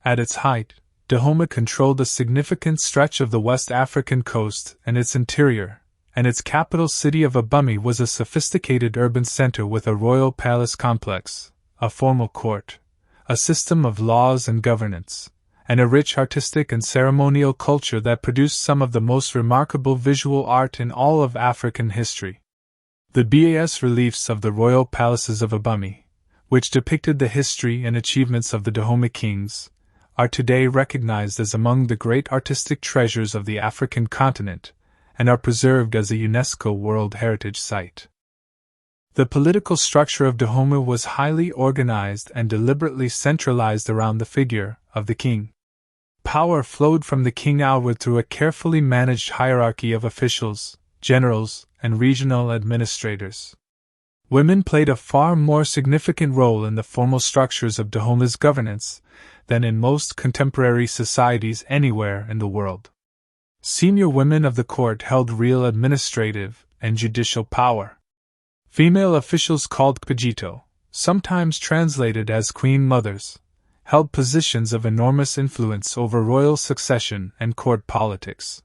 At its height, Dahomey controlled a significant stretch of the West African coast and its interior, and its capital city of Agojie was a sophisticated urban center with a royal palace complex, a formal court, a system of laws and governance, and a rich artistic and ceremonial culture that produced some of the most remarkable visual art in all of African history. The bas reliefs of the royal palaces of Agojie, which depicted the history and achievements of the Dahomey kings, are today recognized as among the great artistic treasures of the African continent, and are preserved as a UNESCO World Heritage Site. The political structure of Dahomey was highly organized and deliberately centralized around the figure of the king. Power flowed from the king outward through a carefully managed hierarchy of officials, generals, and regional administrators. Women played a far more significant role in the formal structures of Dahomey's governance than in most contemporary societies anywhere in the world. Senior women of the court held real administrative and judicial power. Female officials called Agojie, sometimes translated as queen mothers, held positions of enormous influence over royal succession and court politics.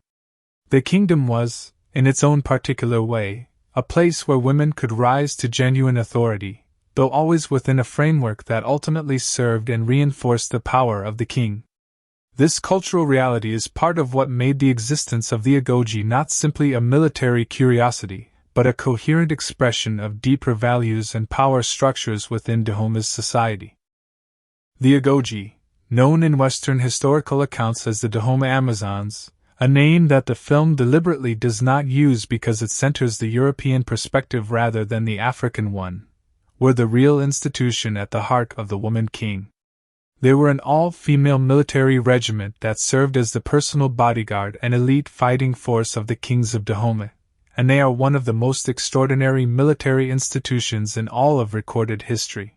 The kingdom was, in its own particular way, a place where women could rise to genuine authority, though always within a framework that ultimately served and reinforced the power of the king. This cultural reality is part of what made the existence of the Agojie not simply a military curiosity, but a coherent expression of deeper values and power structures within Dahomey's society. The Agojie, known in Western historical accounts as the Dahomey Amazons, a name that the film deliberately does not use because it centers the European perspective rather than the African one, were the real institution at the heart of the Woman King. They were an all-female military regiment that served as the personal bodyguard and elite fighting force of the kings of Dahomey, and they are one of the most extraordinary military institutions in all of recorded history.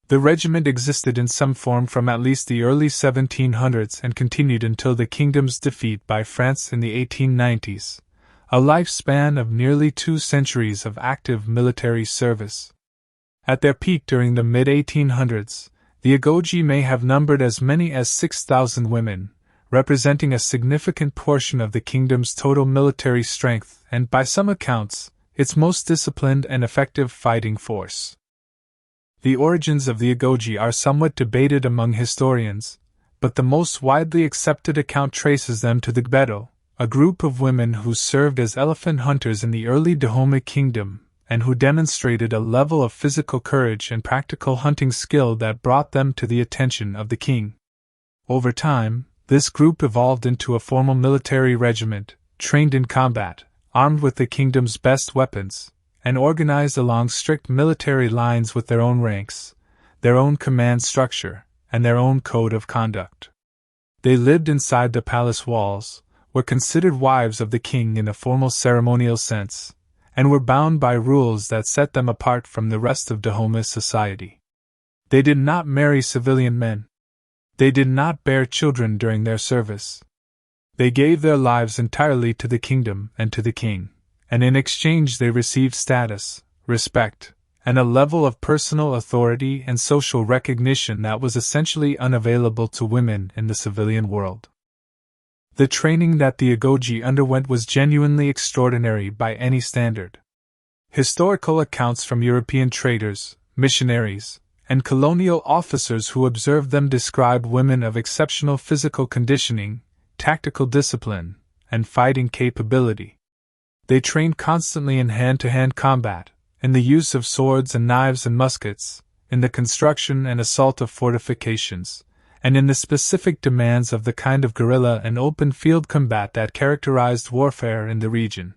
The regiment existed in some form from at least the early 1700s and continued until the kingdom's defeat by France in the 1890s, a lifespan of nearly 2 centuries of active military service. At their peak during the mid-1800s, the Agojie may have numbered as many as 6,000 women, representing a significant portion of the kingdom's total military strength and, by some accounts, its most disciplined and effective fighting force. The origins of the Agojie are somewhat debated among historians, but the most widely accepted account traces them to the Gbedo, a group of women who served as elephant hunters in the early Dahomey kingdom, and who demonstrated a level of physical courage and practical hunting skill that brought them to the attention of the king. Over time, this group evolved into a formal military regiment, trained in combat, armed with the kingdom's best weapons, and organized along strict military lines with their own ranks, their own command structure, and their own code of conduct. They lived inside the palace walls, were considered wives of the king in a formal ceremonial sense, and were bound by rules that set them apart from the rest of Dahomey's society. They did not marry civilian men. They did not bear children during their service. They gave their lives entirely to the kingdom and to the king, and in exchange they received status, respect, and a level of personal authority and social recognition that was essentially unavailable to women in the civilian world. The training that the Agojie underwent was genuinely extraordinary by any standard. Historical accounts from European traders, missionaries, and colonial officers who observed them describe women of exceptional physical conditioning, tactical discipline, and fighting capability. They trained constantly in hand-to-hand combat, in the use of swords and knives and muskets, in the construction and assault of fortifications, and in the specific demands of the kind of guerrilla and open field combat that characterized warfare in the region.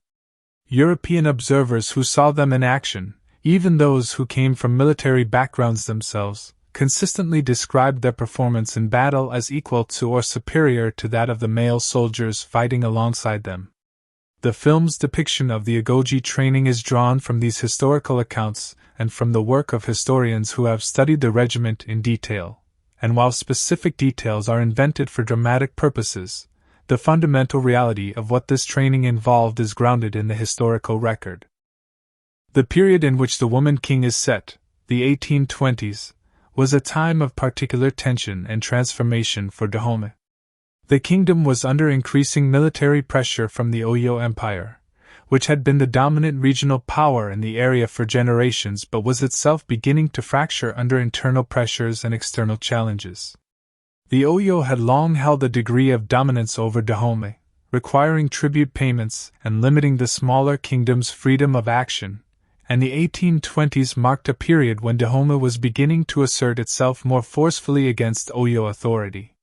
European observers who saw them in action, even those who came from military backgrounds themselves, consistently described their performance in battle as equal to or superior to that of the male soldiers fighting alongside them. The film's depiction of the Agojie training is drawn from these historical accounts and from the work of historians who have studied the regiment in detail, and while specific details are invented for dramatic purposes, the fundamental reality of what this training involved is grounded in the historical record. The period in which the woman king is set, the 1820s, was a time of particular tension and transformation for Dahomey. The kingdom was under increasing military pressure from the Oyo Empire, which had been the dominant regional power in the area for generations but was itself beginning to fracture under internal pressures and external challenges. The Oyo had long held a degree of dominance over Dahomey, requiring tribute payments and limiting the smaller kingdom's freedom of action, and the 1820s marked a period when Dahomey was beginning to assert itself more forcefully against Oyo authority.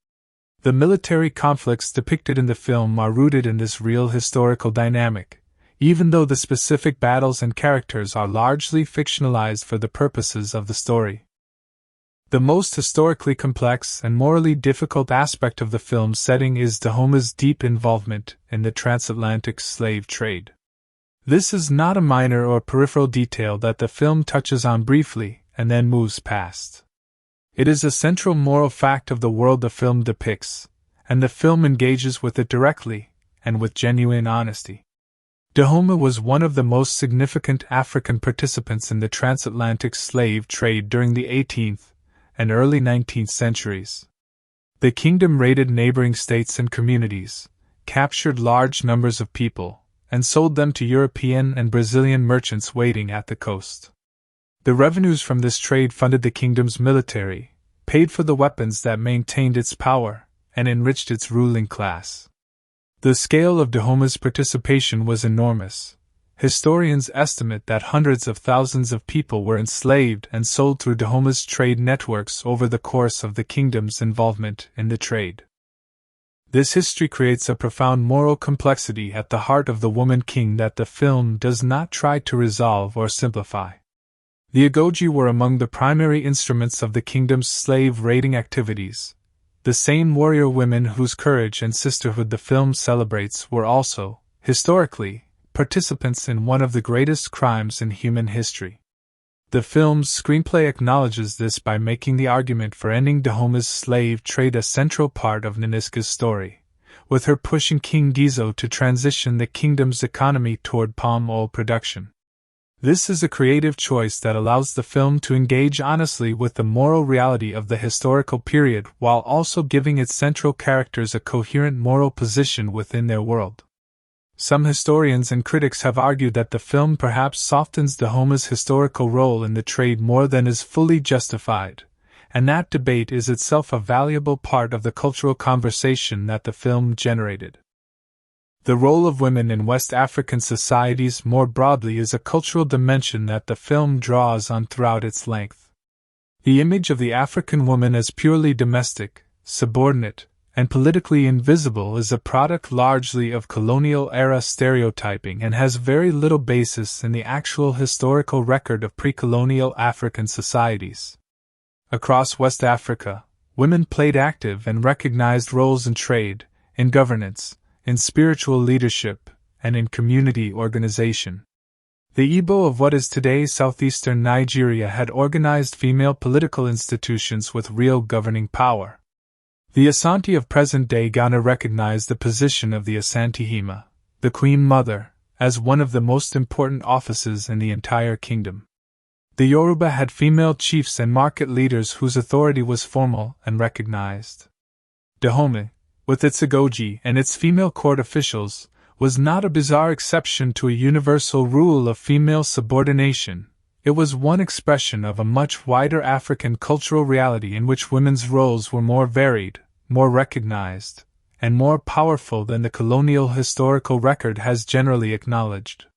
The military conflicts depicted in the film are rooted in this real historical dynamic, even though the specific battles and characters are largely fictionalized for the purposes of the story. The most historically complex and morally difficult aspect of the film's setting is Dahomey's deep involvement in the transatlantic slave trade. This is not a minor or peripheral detail that the film touches on briefly and then moves past. It is a central moral fact of the world the film depicts, and the film engages with it directly and with genuine honesty. Dahomey was one of the most significant African participants in the transatlantic slave trade during the 18th and early 19th centuries. The kingdom raided neighboring states and communities, captured large numbers of people, and sold them to European and Brazilian merchants waiting at the coast. The revenues from this trade funded the kingdom's military, paid for the weapons that maintained its power, and enriched its ruling class. The scale of Dahomey's participation was enormous. Historians estimate that hundreds of thousands of people were enslaved and sold through Dahomey's trade networks over the course of the kingdom's involvement in the trade. This history creates a profound moral complexity at the heart of the woman king that the film does not try to resolve or simplify. The Agojie were among the primary instruments of the kingdom's slave raiding activities. The same warrior women whose courage and sisterhood the film celebrates were also, historically, participants in one of the greatest crimes in human history. The film's screenplay acknowledges this by making the argument for ending Dahomey's slave trade a central part of Nanisca's story, with her pushing King Gizo to transition the kingdom's economy toward palm oil production. This is a creative choice that allows the film to engage honestly with the moral reality of the historical period while also giving its central characters a coherent moral position within their world. Some historians and critics have argued that the film perhaps softens Dahome's historical role in the trade more than is fully justified, and that debate is itself a valuable part of the cultural conversation that the film generated. The role of women in West African societies more broadly is a cultural dimension that the film draws on throughout its length. The image of the African woman as purely domestic, subordinate, and politically invisible is a product largely of colonial-era stereotyping and has very little basis in the actual historical record of pre-colonial African societies. Across West Africa, women played active and recognized roles in trade, in governance, in spiritual leadership, and in community organization. The Igbo of what is today southeastern Nigeria had organized female political institutions with real governing power. The Asante of present-day Ghana recognized the position of the Asantehima, the Queen Mother, as one of the most important offices in the entire kingdom. The Yoruba had female chiefs and market leaders whose authority was formal and recognized. Dahomey, with its Agojie and its female court officials, was not a bizarre exception to a universal rule of female subordination. It was one expression of a much wider African cultural reality in which women's roles were more varied, more recognized, and more powerful than the colonial historical record has generally acknowledged.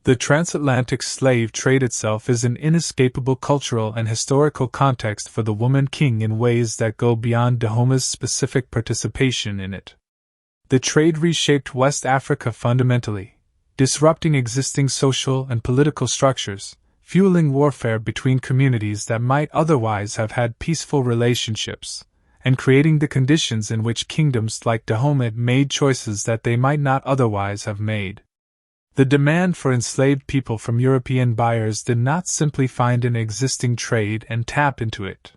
The transatlantic slave trade itself is an inescapable cultural and historical context for the woman king in ways that go beyond Dahome's specific participation in it. The trade reshaped West Africa fundamentally, disrupting existing social and political structures, fueling warfare between communities that might otherwise have had peaceful relationships, and creating the conditions in which kingdoms like Dahomey made choices that they might not otherwise have made. The demand for enslaved people from European buyers did not simply find an existing trade and tap into it.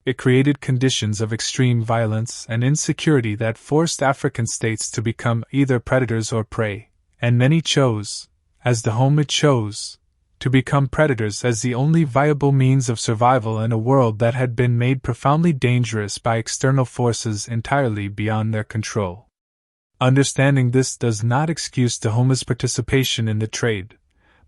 It created conditions of extreme violence and insecurity that forced African states to become either predators or prey, and many chose, as Dahomey chose, to become predators as the only viable means of survival in a world that had been made profoundly dangerous by external forces entirely beyond their control. Understanding this does not excuse Dahomey's participation in the trade,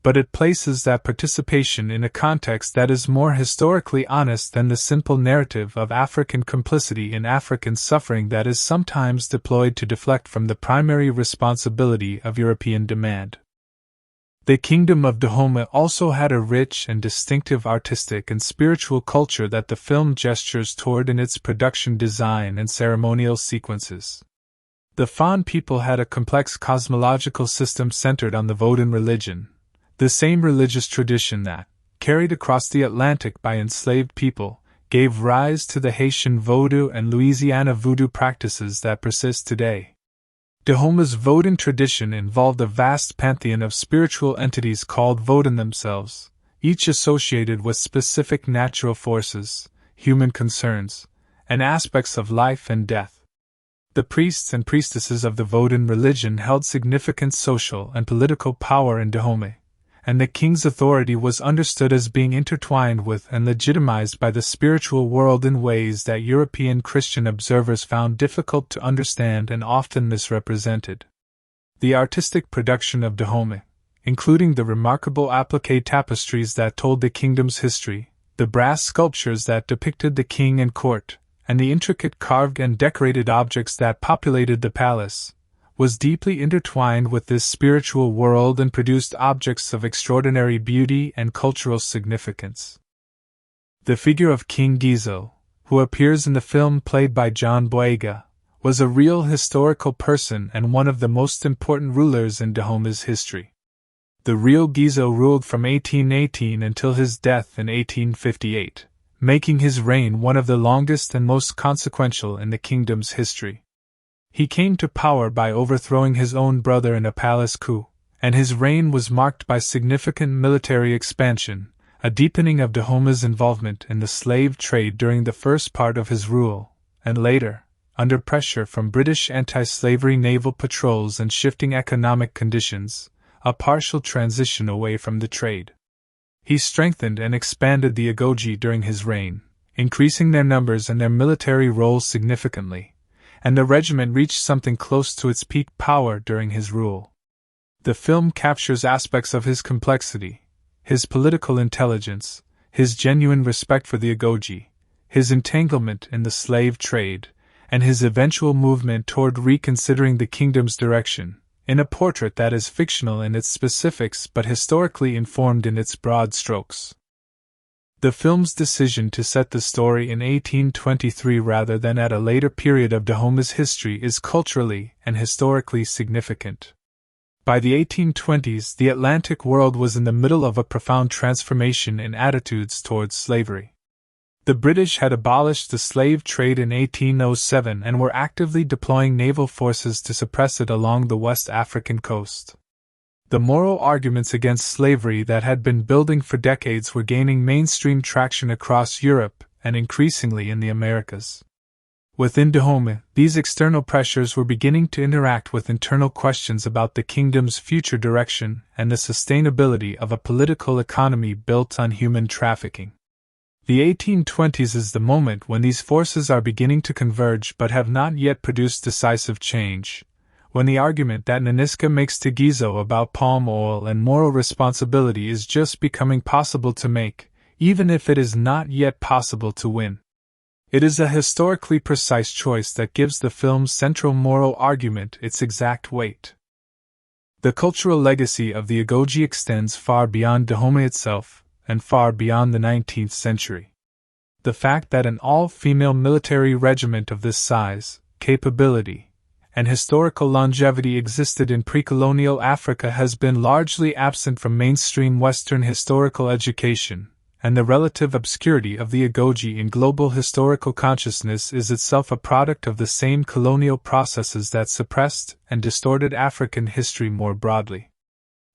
but it places that participation in a context that is more historically honest than the simple narrative of African complicity in African suffering that is sometimes deployed to deflect from the primary responsibility of European demand. The Kingdom of Dahomey also had a rich and distinctive artistic and spiritual culture that the film gestures toward in its production design and ceremonial sequences. The Fon people had a complex cosmological system centered on the Vodun religion, the same religious tradition that, carried across the Atlantic by enslaved people, gave rise to the Haitian Vodou and Louisiana Voodoo practices that persist today. Dahomey's Vodun tradition involved a vast pantheon of spiritual entities called Vodun themselves, each associated with specific natural forces, human concerns, and aspects of life and death. The priests and priestesses of the Vodun religion held significant social and political power in Dahomey, and the king's authority was understood as being intertwined with and legitimized by the spiritual world in ways that European Christian observers found difficult to understand and often misrepresented. The artistic production of Dahomey, including the remarkable appliqué tapestries that told the kingdom's history, the brass sculptures that depicted the king and court, and the intricate carved and decorated objects that populated the palace, was deeply intertwined with this spiritual world and produced objects of extraordinary beauty and cultural significance. The figure of King Gizo, who appears in the film played by John Boyega, was a real historical person and one of the most important rulers in Dahomey's history. The real Gizo ruled from 1818 until his death in 1858. Making his reign one of the longest and most consequential in the kingdom's history. He came to power by overthrowing his own brother in a palace coup, and his reign was marked by significant military expansion, a deepening of Dahomey's involvement in the slave trade during the first part of his rule, and later, under pressure from British anti-slavery naval patrols and shifting economic conditions, a partial transition away from the trade. He strengthened and expanded the Agojie during his reign, increasing their numbers and their military role significantly, and the regiment reached something close to its peak power during his rule. The film captures aspects of his complexity, his political intelligence, his genuine respect for the Agojie, his entanglement in the slave trade, and his eventual movement toward reconsidering the kingdom's direction, in a portrait that is fictional in its specifics but historically informed in its broad strokes. The film's decision to set the story in 1823 rather than at a later period of Dahomey's history is culturally and historically significant. By the 1820s, the Atlantic world was in the middle of a profound transformation in attitudes towards slavery. The British had abolished the slave trade in 1807 and were actively deploying naval forces to suppress it along the West African coast. The moral arguments against slavery that had been building for decades were gaining mainstream traction across Europe and increasingly in the Americas. Within Dahomey, these external pressures were beginning to interact with internal questions about the kingdom's future direction and the sustainability of a political economy built on human trafficking. The 1820s is the moment when these forces are beginning to converge but have not yet produced decisive change, when the argument that Nanisca makes to Gizo about palm oil and moral responsibility is just becoming possible to make, even if it is not yet possible to win. It is a historically precise choice that gives the film's central moral argument its exact weight. The cultural legacy of the Agojie extends far beyond Dahomey itself, and far beyond the 19th century. The fact that an all-female military regiment of this size, capability, and historical longevity existed in pre-colonial Africa has been largely absent from mainstream Western historical education, and the relative obscurity of the Agojie in global historical consciousness is itself a product of the same colonial processes that suppressed and distorted African history more broadly.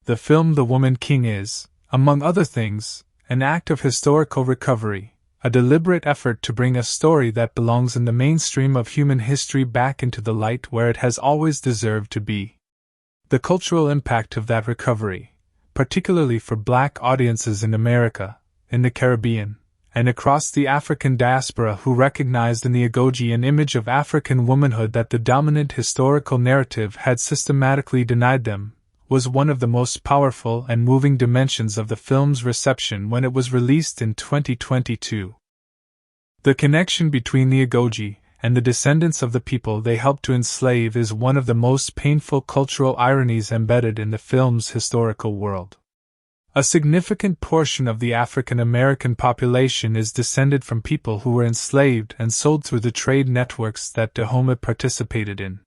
The film The Woman King is, among other things, an act of historical recovery, a deliberate effort to bring a story that belongs in the mainstream of human history back into the light where it has always deserved to be. The cultural impact of that recovery, particularly for Black audiences in America, in the Caribbean, and across the African diaspora who recognized in the Agojie an image of African womanhood that the dominant historical narrative had systematically denied them, was one of the most powerful and moving dimensions of the film's reception when it was released in 2022. The connection between the Agojie and the descendants of the people they helped to enslave is one of the most painful cultural ironies embedded in the film's historical world. A significant portion of the African American population is descended from people who were enslaved and sold through the trade networks that Dahomey participated in.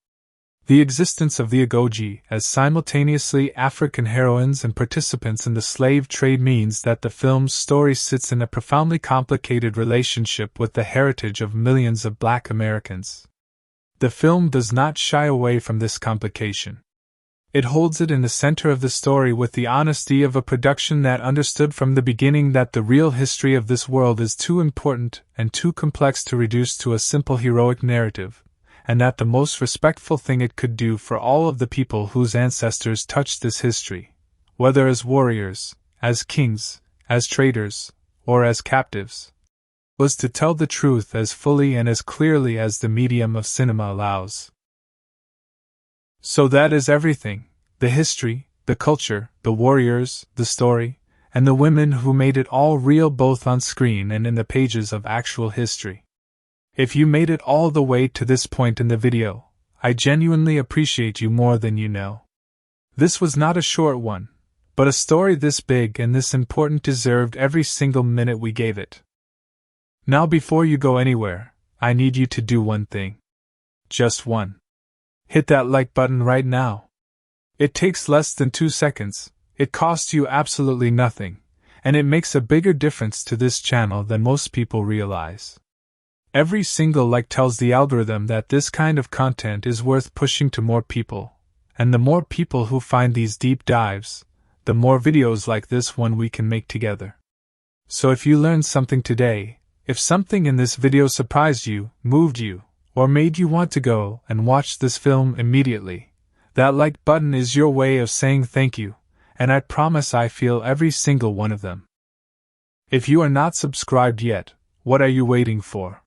The existence of the Agojie as simultaneously African heroines and participants in the slave trade means that the film's story sits in a profoundly complicated relationship with the heritage of millions of Black Americans. The film does not shy away from this complication. It holds it in the center of the story with the honesty of a production that understood from the beginning that the real history of this world is too important and too complex to reduce to a simple heroic narrative, and that the most respectful thing it could do for all of the people whose ancestors touched this history, whether as warriors, as kings, as traders, or as captives, was to tell the truth as fully and as clearly as the medium of cinema allows. So that is everything: the history, the culture, the warriors, the story, and the women who made it all real both on screen and in the pages of actual history. If you made it all the way to this point in the video, I genuinely appreciate you more than you know. This was not a short one, but a story this big and this important deserved every single minute we gave it. Now before you go anywhere, I need you to do one thing. Just one. Hit that like button right now. It takes less than 2 seconds, it costs you absolutely nothing, and it makes a bigger difference to this channel than most people realize. Every single like tells the algorithm that this kind of content is worth pushing to more people, and the more people who find these deep dives, the more videos like this one we can make together. So if you learned something today, if something in this video surprised you, moved you, or made you want to go and watch this film immediately, that like button is your way of saying thank you, and I promise I feel every single one of them. If you are not subscribed yet, what are you waiting for?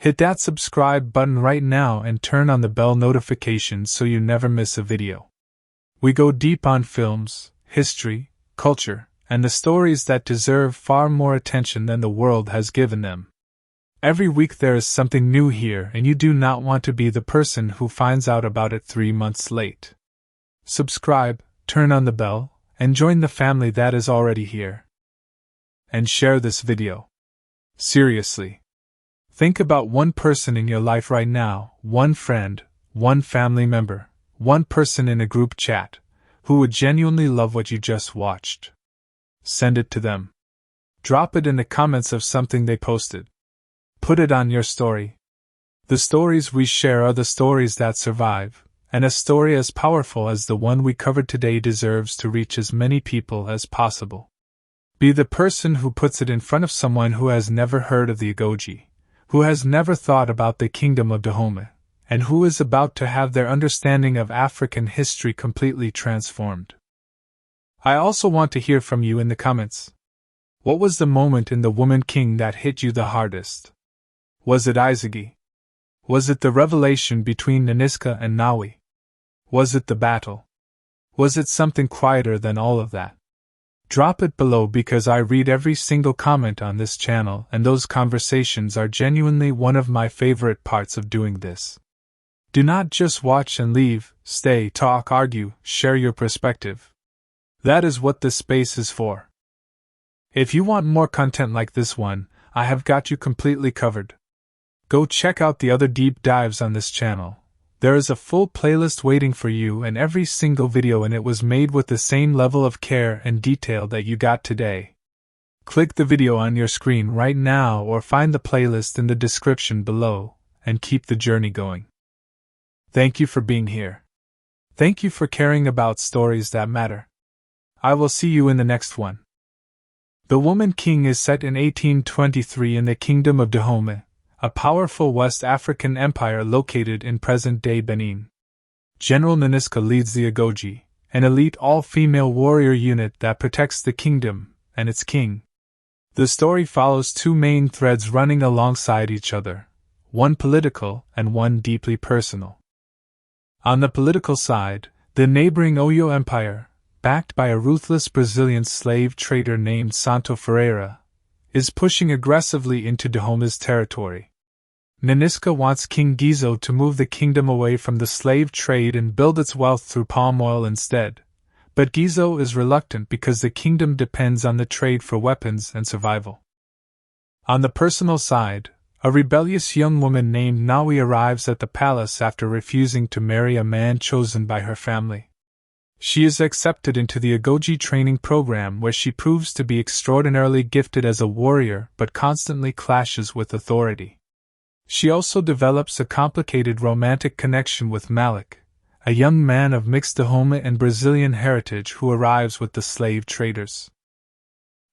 Hit that subscribe button right now and turn on the bell notifications so you never miss a video. We go deep on films, history, culture, and the stories that deserve far more attention than the world has given them. Every week there is something new here, and you do not want to be the person who finds out about it 3 months late. Subscribe, turn on the bell, and join the family that is already here. And share this video. Seriously. Think about one person in your life right now, one friend, one family member, one person in a group chat, who would genuinely love what you just watched. Send it to them. Drop it in the comments of something they posted. Put it on your story. The stories we share are the stories that survive, and a story as powerful as the one we covered today deserves to reach as many people as possible. Be the person who puts it in front of someone who has never heard of the Agojie, who has never thought about the Kingdom of Dahomey, and who is about to have their understanding of African history completely transformed. I also want to hear from you in the comments. What was the moment in The Woman King that hit you the hardest? Was it Isogie? Was it the revelation between Nanisca and Nawi? Was it the battle? Was it something quieter than all of that? Drop it below because I read every single comment on this channel, and those conversations are genuinely one of my favorite parts of doing this. Do not just watch and leave, stay, talk, argue, share your perspective. That is what this space is for. If you want more content like this one, I have got you completely covered. Go check out the other deep dives on this channel. There is a full playlist waiting for you, and every single video in it was made with the same level of care and detail that you got today. Click the video on your screen right now or find the playlist in the description below, and keep the journey going. Thank you for being here. Thank you for caring about stories that matter. I will see you in the next one. The Woman King is set in 1823 in the Kingdom of Dahomey, a powerful West African empire located in present-day Benin. General Nanisca leads the Agojie, an elite all-female warrior unit that protects the kingdom and its king. The story follows two main threads running alongside each other, one political and one deeply personal. On the political side, the neighboring Oyo Empire, backed by a ruthless Brazilian slave trader named Santo Ferreira, is pushing aggressively into Dahomey's territory. Nanisca wants King Gizo to move the kingdom away from the slave trade and build its wealth through palm oil instead, but Gizo is reluctant because the kingdom depends on the trade for weapons and survival. On the personal side, a rebellious young woman named Nawi arrives at the palace after refusing to marry a man chosen by her family. She is accepted into the Agojie training program, where she proves to be extraordinarily gifted as a warrior but constantly clashes with authority. She also develops a complicated romantic connection with Malik, a young man of mixed Dahomey and Brazilian heritage who arrives with the slave traders.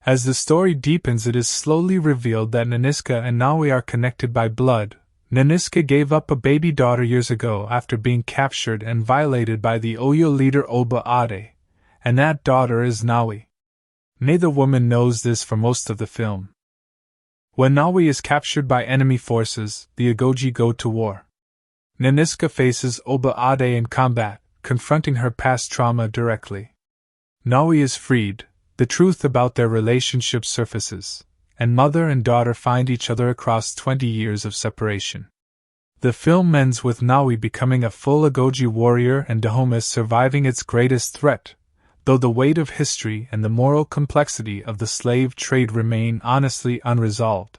As the story deepens, it is slowly revealed that Nanisca and Nawi are connected by blood. Nanisca gave up a baby daughter years ago after being captured and violated by the Oyo leader Agojie, and that daughter is Nawi. Neither woman knows this for most of the film. When Nawi is captured by enemy forces, the Agojie go to war. Nanisca faces Agojie in combat, confronting her past trauma directly. Nawi is freed, the truth about their relationship surfaces, and mother and daughter find each other across 20 years of separation. The film ends with Nawi becoming a full Agojie warrior and Dahomey surviving its greatest threat, though the weight of history and the moral complexity of the slave trade remain honestly unresolved.